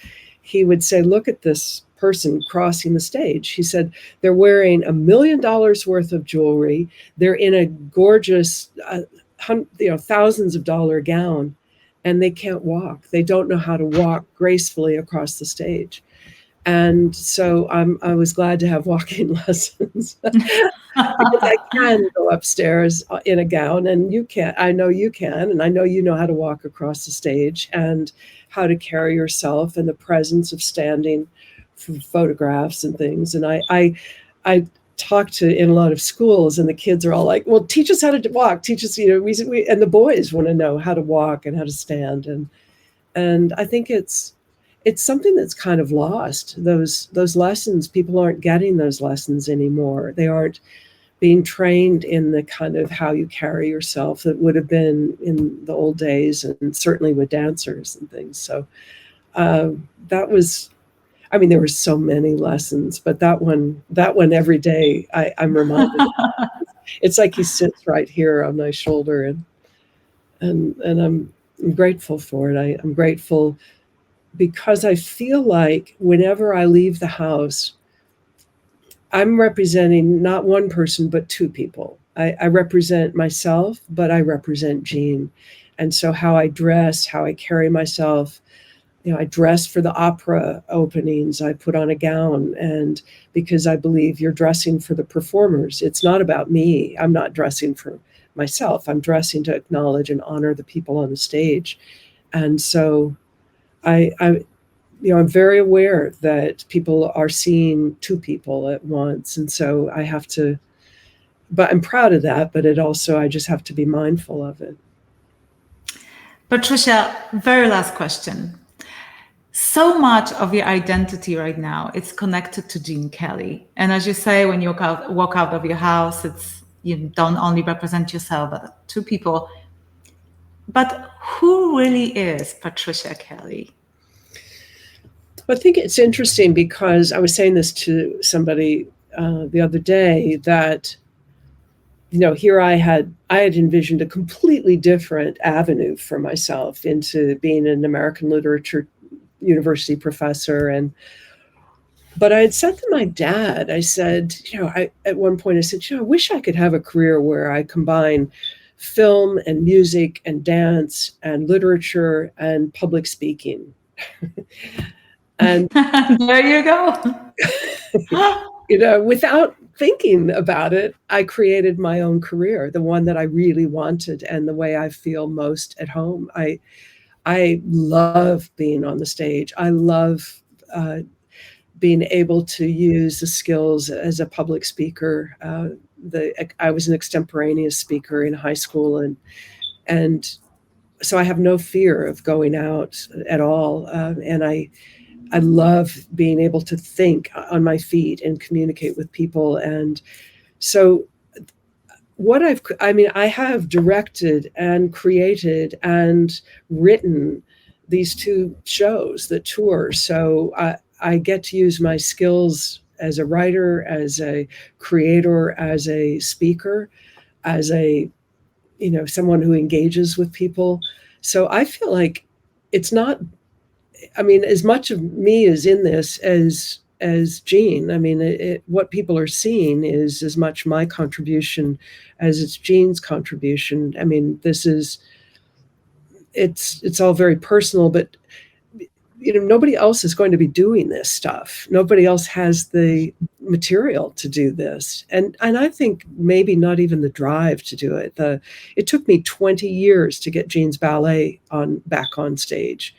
C: he would say, look at this person crossing the stage. He said, they're wearing $1 million worth of jewelry. They're in a gorgeous, thousands of dollar gown, and they can't walk. They don't know how to walk gracefully across the stage. And so I was glad to have walking lessons because I can go upstairs in a gown, and you can. I know you can, and I know you know how to walk across the stage and how to carry yourself in the presence of standing for photographs and things. And I talk to in a lot of schools, and the kids are all like, "Well, teach us how to walk. Teach us, we and the boys want to know how to walk and how to stand." And I think it's something that's kind of lost. Those lessons, people aren't getting those lessons anymore. They aren't being trained in the kind of how you carry yourself that would have been in the old days, and certainly with dancers and things. So that was, I mean, there were so many lessons, but that one every day I'm reminded of. It's like he sits right here on my shoulder, and I'm grateful for it. I'm grateful because I feel like whenever I leave the house, I'm representing not one person, but two people. I represent myself, but I represent Jean. And so how I dress, how I carry myself, I dress for the opera openings, I put on a gown, and because I believe you're dressing for the performers. It's not about me. I'm not dressing for myself. I'm dressing to acknowledge and honor the people on the stage. And so I'm very aware that people are seeing two people at once. And so I have to, but I'm proud of that, but I just have to be mindful of it.
B: Patricia, very last question. So much of your identity right now is connected to Jean Kelly. And as you say, when you walk out of your house, you don't only represent yourself, but two people. But who really is Patricia Kelly?
C: I think it's interesting because I was saying this to somebody the other day that, here I had envisioned a completely different avenue for myself into being an American literature university professor. But I had said to my dad, I said, at one point I said, I wish I could have a career where I combine film and music and dance and literature and public speaking. And
B: there you go.
C: Without thinking about it, I created my own career, the one that I really wanted and the way I feel most at home. I love being on the stage. I love being able to use the skills as a public speaker. I was an extemporaneous speaker in high school, and so I have no fear of going out at all. And I love being able to think on my feet and communicate with people. And so I have directed and created and written these two shows that tour. So I get to use my skills as a writer, as a creator, as a speaker, as someone who engages with people. So I feel like it's not, as much of me is in this as Jean. What people are seeing is as much my contribution as it's Jean's contribution. It's all very personal, but nobody else is going to be doing this stuff. Nobody else has the material to do this. And I think maybe not even the drive to do it. It took me 20 years to get Jean's ballet back on stage.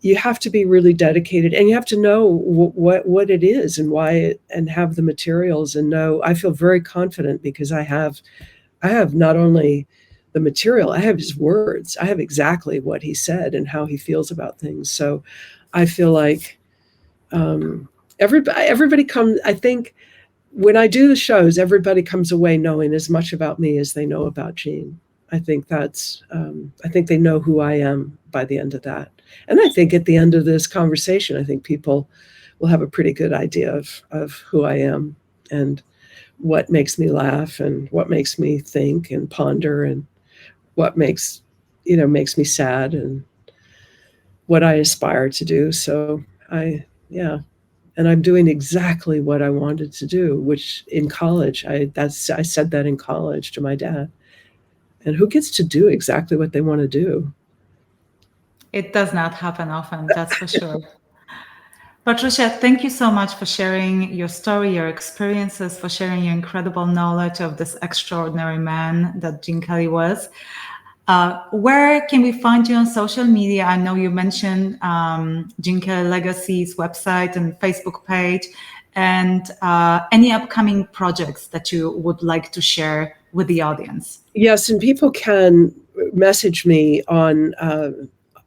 C: You have to be really dedicated, and you have to know what it is and why and have the materials and know. I feel very confident because I have not only the material, I have his words. I have exactly what he said and how he feels about things. So I feel like everybody comes, I think when I do the shows, everybody comes away knowing as much about me as they know about Jean. I think I think they know who I am by the end of that. And I think at the end of this conversation, I think people will have a pretty good idea of who I am and what makes me laugh and what makes me think and ponder and what makes me sad and what I aspire to do. So and I'm doing exactly what I wanted to do, which in college, I said that in college to my dad. And who gets to do exactly what they want to do?
B: It does not happen often, that's for sure. Patricia, thank you so much for sharing your story, your experiences, for sharing your incredible knowledge of this extraordinary man that Gene Kelly was. Where can we find you on social media? I know you mentioned Gene Kelly Legacy's website and Facebook page, and any upcoming projects that you would like to share with the audience.
C: Yes, and people can message me on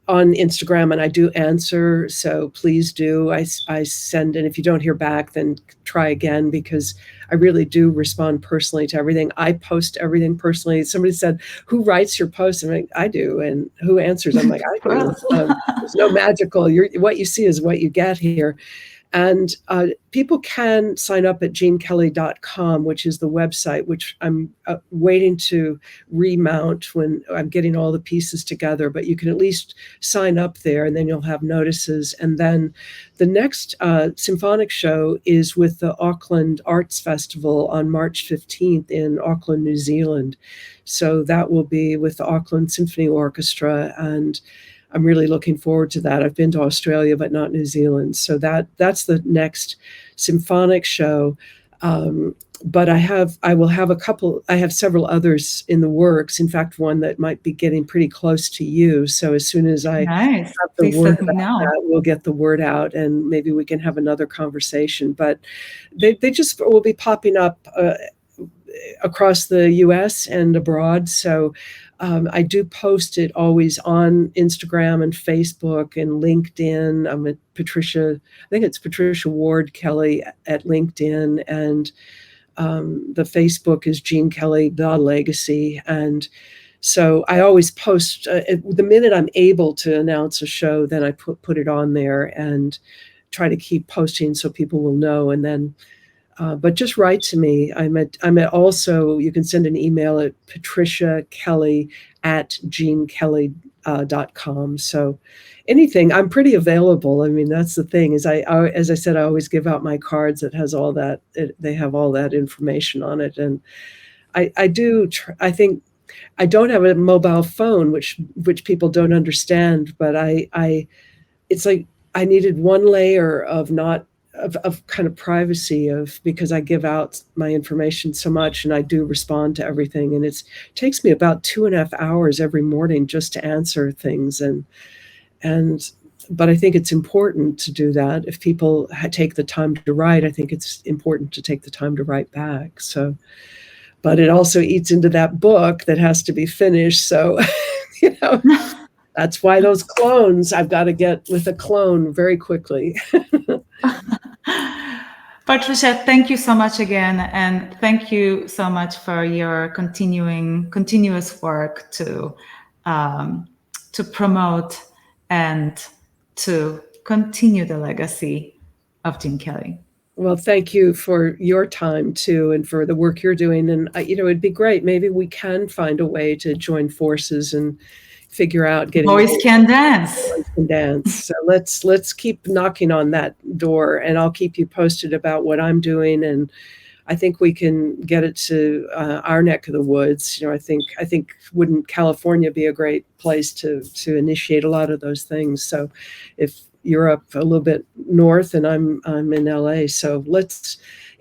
C: Instagram, and I do answer, so please do. I send, and if you don't hear back, then try again, because I really do respond personally to everything. I post everything personally. Somebody said, "Who writes your posts?" I'm like, "I do." And who answers? I'm like, "I do." There's no magical. What you see is what you get here. And people can sign up at genekelly.com, which is the website, which I'm waiting to remount when I'm getting all the pieces together. But you can at least sign up there, and then you'll have notices. And then the next symphonic show is with the Auckland Arts Festival on March 15th in Auckland, New Zealand. So that will be with the Auckland Symphony Orchestra, and I'm really looking forward to that. I've been to Australia, but not New Zealand. So that's the next symphonic show. But I have several others in the works. In fact, one that might be getting pretty close to you. So as soon as I have the
B: Please
C: word
B: let me know.
C: we'll get the word out, and maybe we can have another conversation. But they just will be popping up across the U.S. and abroad. So I do post it always on Instagram and Facebook and LinkedIn. I'm at I think it's Patricia Ward Kelly at LinkedIn, and the Facebook is Gene Kelly, The Legacy. And so I always post, the minute I'm able to announce a show, then I put it on there and try to keep posting so people will know. And then but just write to me. I'm at also, you can send an email at patriciakelly@genekelly.com. So anything, I'm pretty available. I mean, that's the thing, is as I said, I always give out my cards that has all that, they have all that information on it. And I think I don't have a mobile phone, which people don't understand, but it's like I needed one layer of kind of privacy, because I give out my information so much, and I do respond to everything. And it takes me about 2.5 hours every morning just to answer things. But I think it's important to do that. If people take the time to write, I think it's important to take the time to write back. So, but it also eats into that book that has to be finished. So, that's why those clones, I've got to get with a clone very quickly.
B: Patricia, thank you so much again, and thank you so much for your continuous work to promote and to continue the legacy of Gene Kelly.
C: Well, thank you for your time too, and for the work you're doing. And it'd be great. Maybe we can find a way to join forces and figure out getting
B: boys can dance.
C: So let's keep knocking on that door, and I'll keep you posted about what I'm doing. And I think we can get it to our neck of the woods. I think wouldn't California be a great place to initiate a lot of those things? So if you're up a little bit north, and I'm in LA, so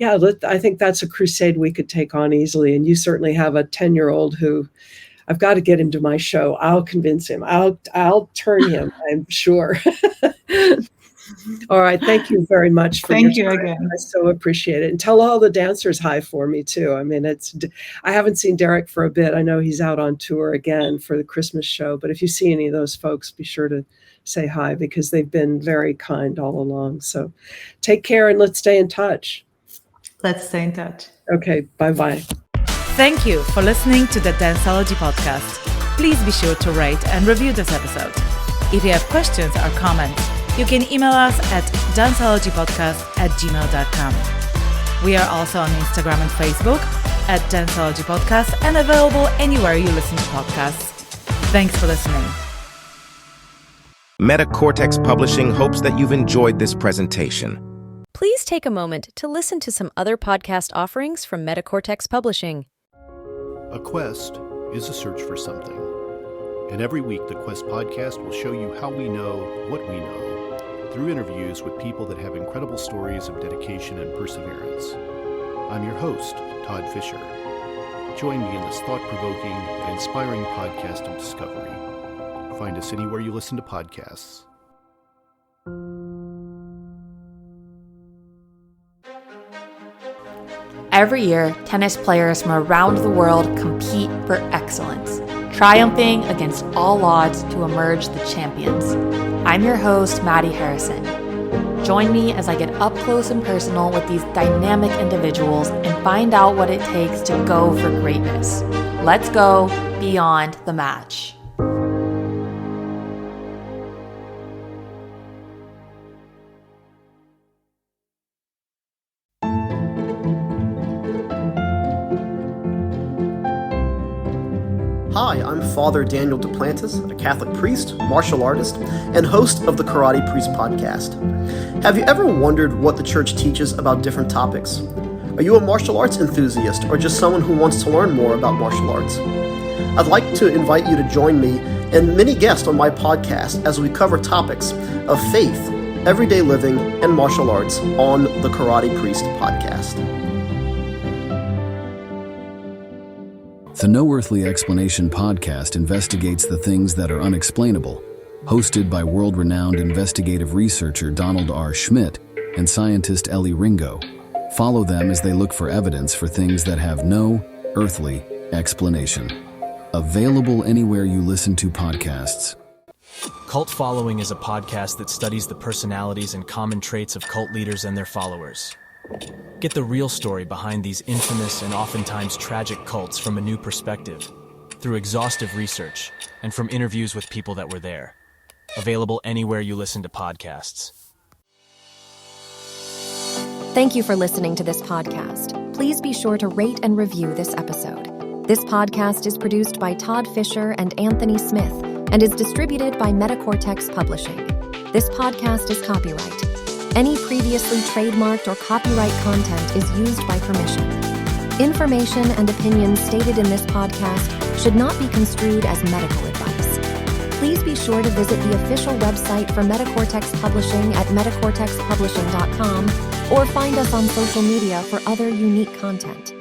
C: I think that's a crusade we could take on easily. And you certainly have a 10-year-old who I've got to get him to my show. I'll convince him. I'll turn him, I'm sure. All right. Thank you very much.
B: Thank you again.
C: I so appreciate it. And tell all the dancers hi for me too. I mean, I haven't seen Derek for a bit. I know he's out on tour again for the Christmas show, but if you see any of those folks, be sure to say hi, because they've been very kind all along. So take care, and let's stay in touch.
B: Let's stay in touch.
C: Okay. Bye-bye.
B: Thank you for listening to the Danceology podcast. Please be sure to rate and review this episode. If you have questions or comments, you can email us at danceologypodcast@gmail.com. We are also on Instagram and Facebook at Danceology Podcast, and available anywhere you listen to podcasts. Thanks for listening.
D: Metacortex Publishing hopes that you've enjoyed this presentation.
E: Please take a moment to listen to some other podcast offerings from Metacortex Publishing.
F: A quest is a search for something. And every week, the Quest podcast will show you how we know what we know through interviews with people that have incredible stories of dedication and perseverance. I'm your host, Todd Fisher. Join me in this thought-provoking and inspiring podcast of discovery. Find us anywhere you listen to podcasts.
G: Every year, tennis players from around the world compete for excellence, triumphing against all odds to emerge the champions. I'm your host, Maddie Harrison. Join me as I get up close and personal with these dynamic individuals and find out what it takes to go for greatness. Let's go beyond the match.
H: Hi, I'm Father Daniel Duplantis, a Catholic priest, martial artist, and host of the Karate Priest podcast. Have you ever wondered what the church teaches about different topics? Are you a martial arts enthusiast or just someone who wants to learn more about martial arts? I'd like to invite you to join me and many guests on my podcast as we cover topics of faith, everyday living, and martial arts on the Karate Priest podcast.
I: The No Earthly Explanation podcast investigates the things that are unexplainable, hosted by world-renowned investigative researcher Donald R. Schmidt and scientist Ellie Ringo. Follow them as they look for evidence for things that have no earthly explanation. Available anywhere you listen to podcasts.
J: Cult Following is a podcast that studies the personalities and common traits of cult leaders and their followers. Get the real story behind these infamous and oftentimes tragic cults from a new perspective, through exhaustive research, and from interviews with people that were there. Available anywhere you listen to podcasts.
E: Thank you for listening to this podcast. Please be sure to rate and review this episode. This podcast is produced by Todd Fisher and Anthony Smith and is distributed by Metacortex Publishing. This podcast is copyright. Any previously trademarked or copyright content is used by permission. Information and opinions stated in this podcast should not be construed as medical advice. Please be sure to visit the official website for Metacortex Publishing at metacortexpublishing.com or find us on social media for other unique content.